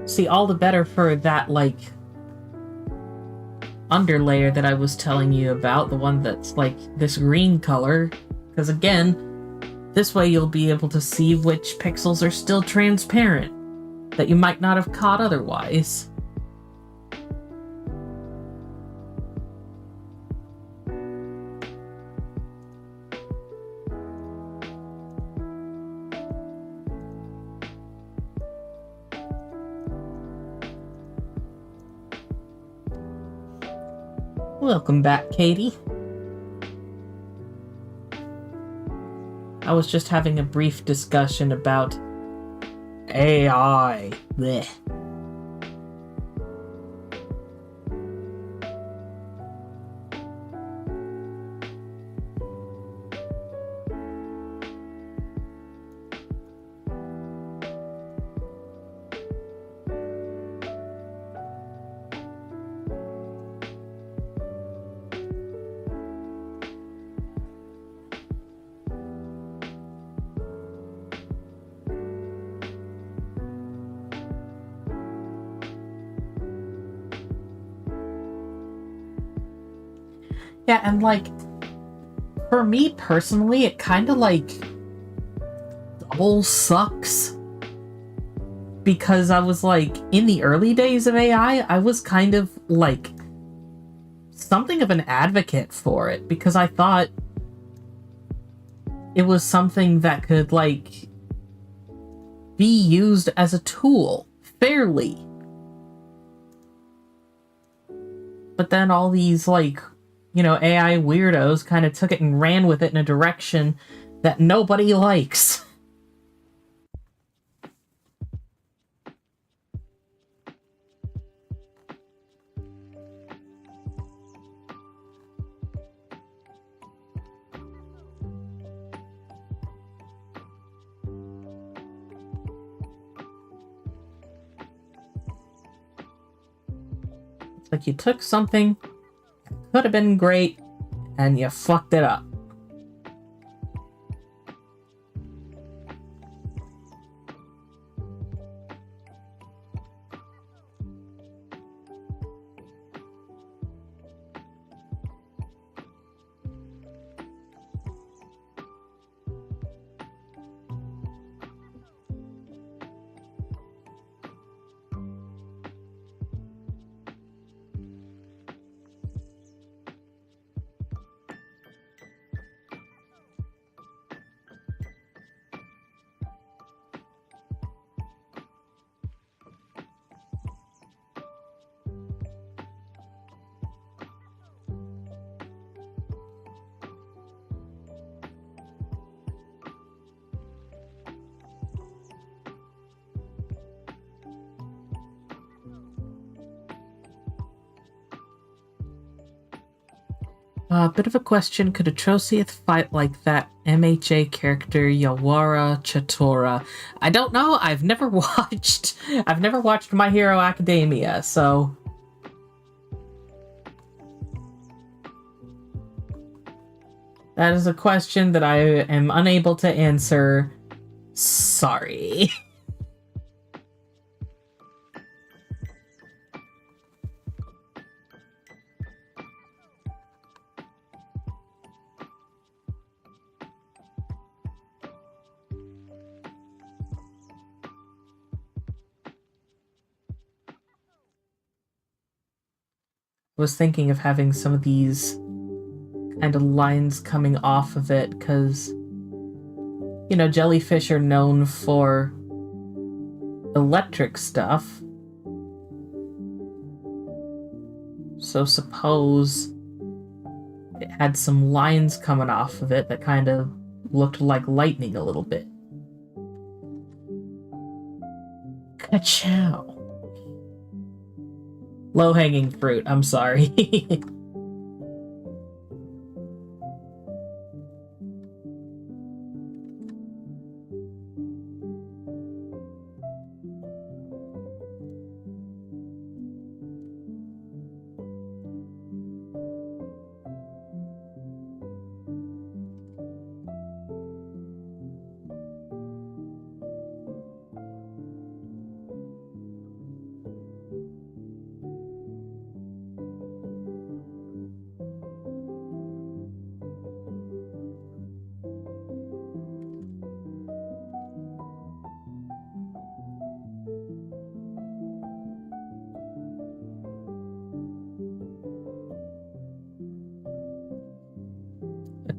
See, all the better for that, like, underlayer that I was telling you about, the one that's, like, this green color. Because, again, this way you'll be able to see which pixels are still transparent that you might not have caught otherwise. Welcome back, Katie. I was just having a brief discussion about AI. Blech. Yeah, and like, for me personally, it kind of like double sucks. Because I was like, in the early days of AI, I was kind of like something of an advocate for it. Because I thought it was something that could, like, be used as a tool fairly. But then all these, like, you know, AI weirdos kind of took it and ran with it in a direction that nobody likes. It's like you took something that could have been great and you fucked it up. Bit of a question, could a Troceith fight like that MHA character Yawara Chatora? I don't know, I've never watched My Hero Academia, so... That is a question that I am unable to answer. Sorry. Was thinking of having some of these kind of lines coming off of it, because, you know, jellyfish are known for electric stuff. So suppose it had some lines coming off of it that kind of looked like lightning a little bit. Ka-chow. Low-hanging fruit, I'm sorry.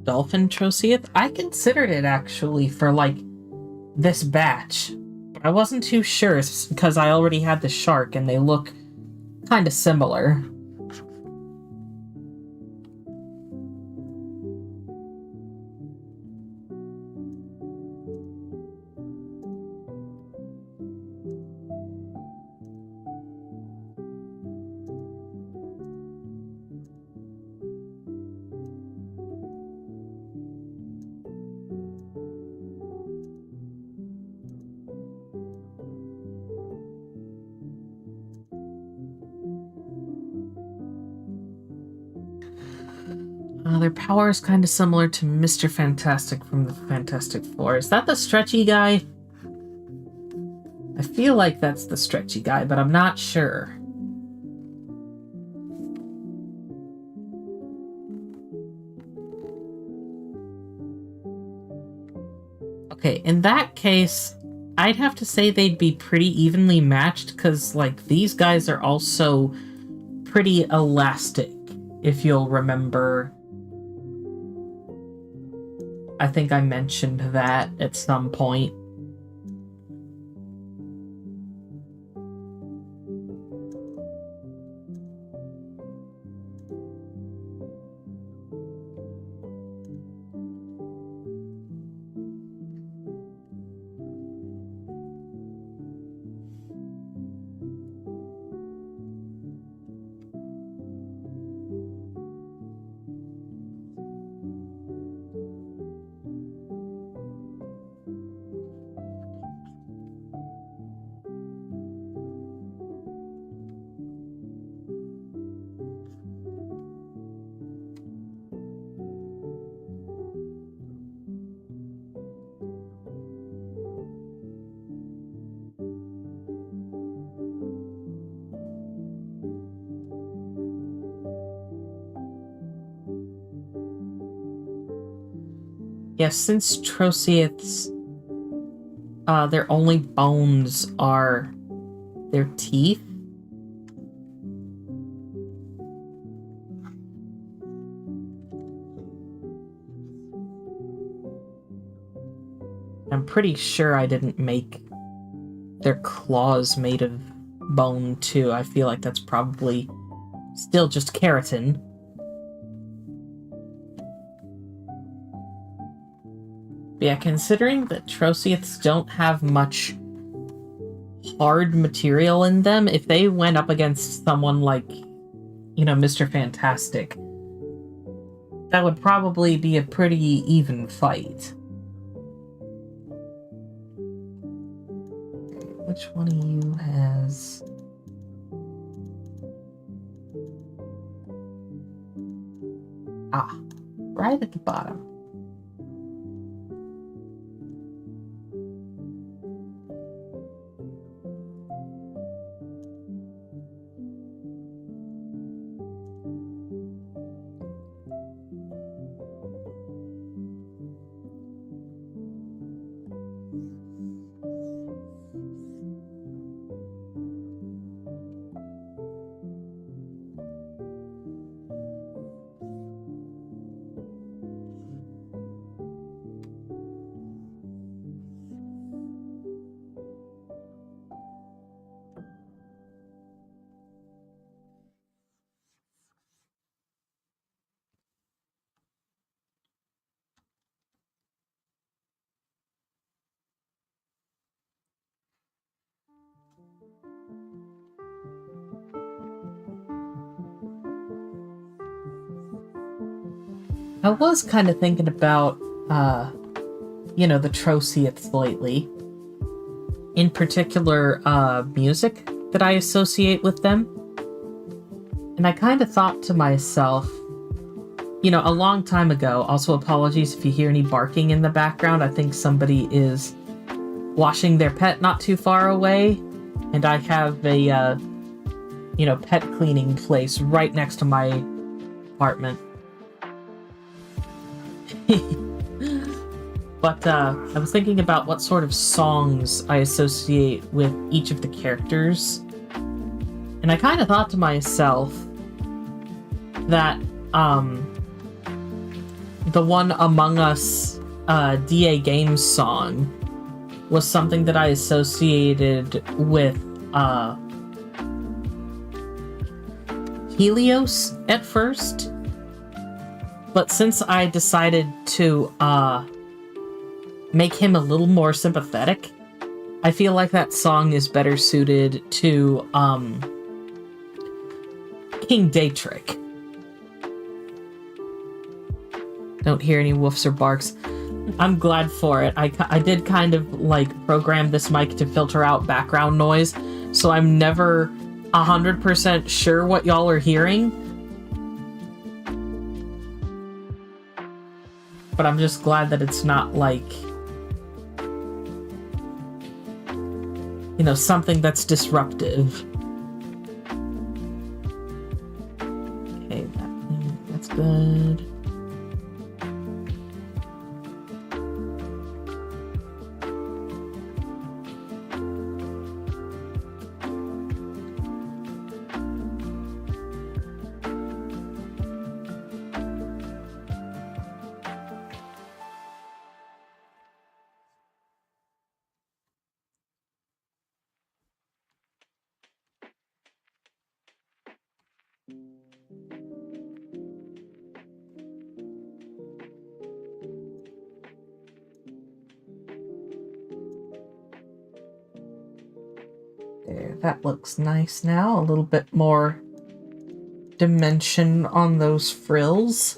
Dolphin Troceith? I considered it actually for like this batch. I wasn't too sure because I already had the shark and they look kind of similar. Their power is kind of similar to Mr. Fantastic from the Fantastic Four. Is that the stretchy guy? I feel like that's the stretchy guy, but I'm not sure. Okay, in that case, I'd have to say they'd be pretty evenly matched, because, like, these guys are also pretty elastic, if you'll remember. I think I mentioned that at some point. Yes, since Troceiths, their only bones are their teeth. I'm pretty sure I didn't make their claws made of bone, too. I feel like that's probably still just keratin. But yeah, considering that Troceiths don't have much hard material in them, if they went up against someone like, you know, Mr. Fantastic, that would probably be a pretty even fight. Which one of you has... Ah, right at the bottom. I was kind of thinking about, you know, the Troceiths lately. In particular, music that I associate with them. And I kind of thought to myself, you know, a long time ago, also apologies if you hear any barking in the background. I think somebody is washing their pet not too far away. And I have a, you know, pet cleaning place right next to my apartment. But I was thinking about what sort of songs I associate with each of the characters. And I kind of thought to myself that the one Among Us DA Games song was something that I associated with Helios at first. But since I decided to make him a little more sympathetic, I feel like that song is better suited to King Daytrick. Don't hear any woofs or barks. I'm glad for it. I did kind of like program this mic to filter out background noise, so I'm never 100% sure what y'all are hearing. But I'm just glad that it's not like, you know, something that's disruptive. Okay, that's good. That looks nice now. A little bit more dimension on those frills.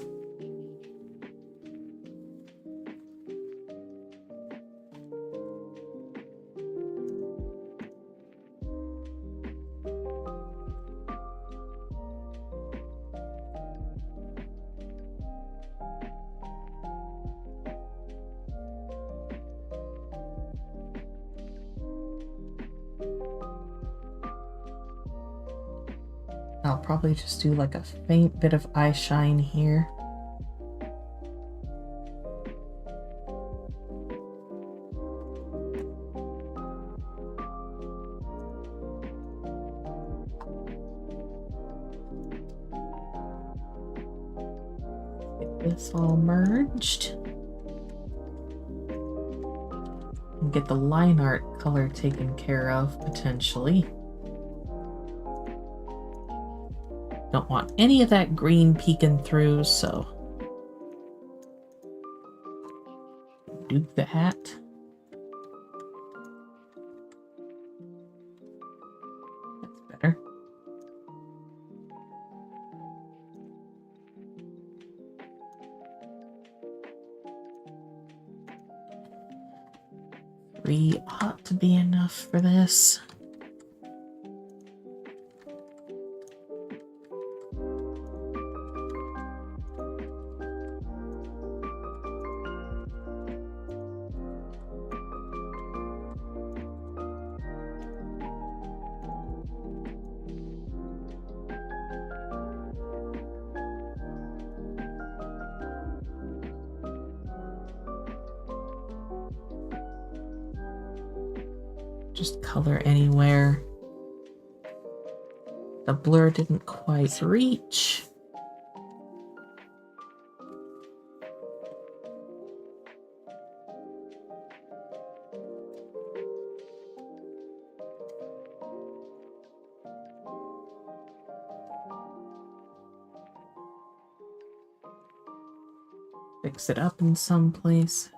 I'll probably just do like a faint bit of eye shine here. Get this all merged. And get the line art color taken care of, potentially. Don't want any of that green peeking through, so do that. That's better. Three ought to be enough for this. Just color anywhere the blur didn't quite reach. Fix it up in some places.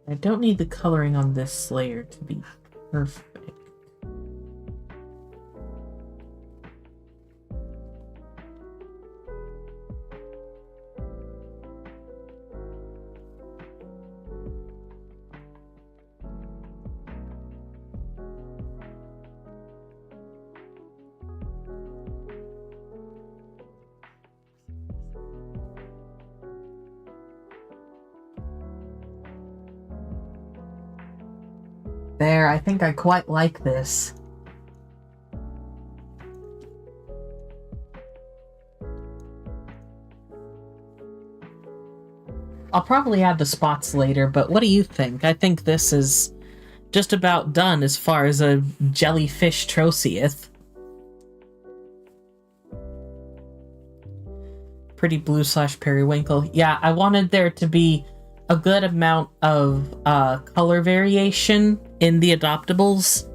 I don't need the coloring on this layer to be perfect. There, I think I quite like this. I'll probably add the spots later, but what do you think? I think this is just about done as far as a jellyfish Troceus. Pretty blue / periwinkle. Yeah, I wanted there to be a good amount of color variation in the adoptables.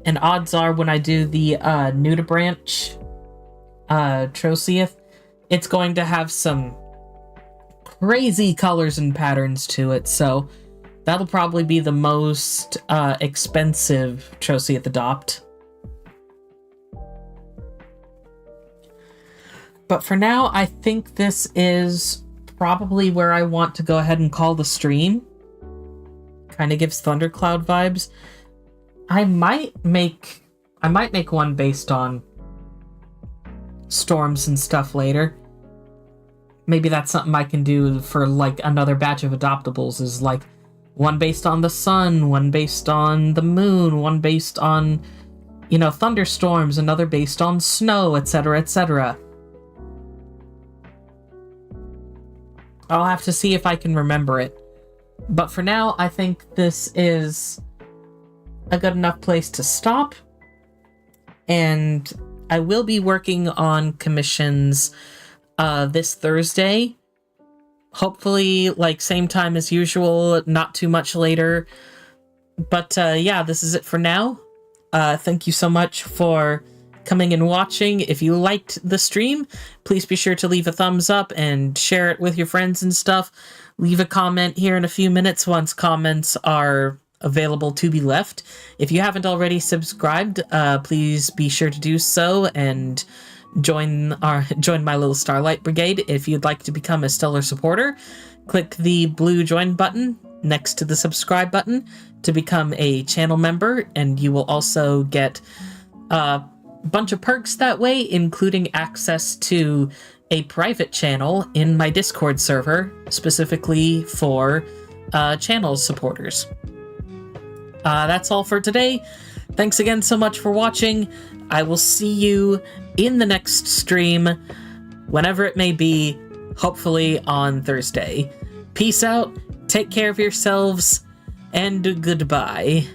And odds are when I do the Nudibranch Troceus, it's going to have some crazy colors and patterns to it, so that'll probably be the most expensive Troceus adopt. But for now, I think this is probably where I want to go ahead and call the stream. Kind of gives Thundercloud vibes. I might make one based on storms and stuff later. Maybe that's something I can do for like another batch of adoptables, is like one based on the sun, one based on the moon, one based on, you know, thunderstorms, another based on snow, etc., etc. I'll have to see if I can remember it. But for now, I think this is a good enough place to stop. And I will be working on commissions this Thursday. Hopefully, like, same time as usual, not too much later. But yeah, this is it for now. Thank you so much for coming and watching. If you liked the stream, please be sure to leave a thumbs up and share it with your friends and stuff. Leave a comment here in a few minutes once comments are available to be left. If you haven't already subscribed, please be sure to do so and join my little Starlight Brigade. If you'd like to become a stellar supporter, click the blue join button next to the subscribe button to become a channel member, and you will also get a bunch of perks that way, including access to a private channel in my Discord server specifically for channel supporters. That's all for today. Thanks again so much for watching. I will see you in the next stream, whenever it may be, hopefully on Thursday. Peace out, take care of yourselves, and goodbye.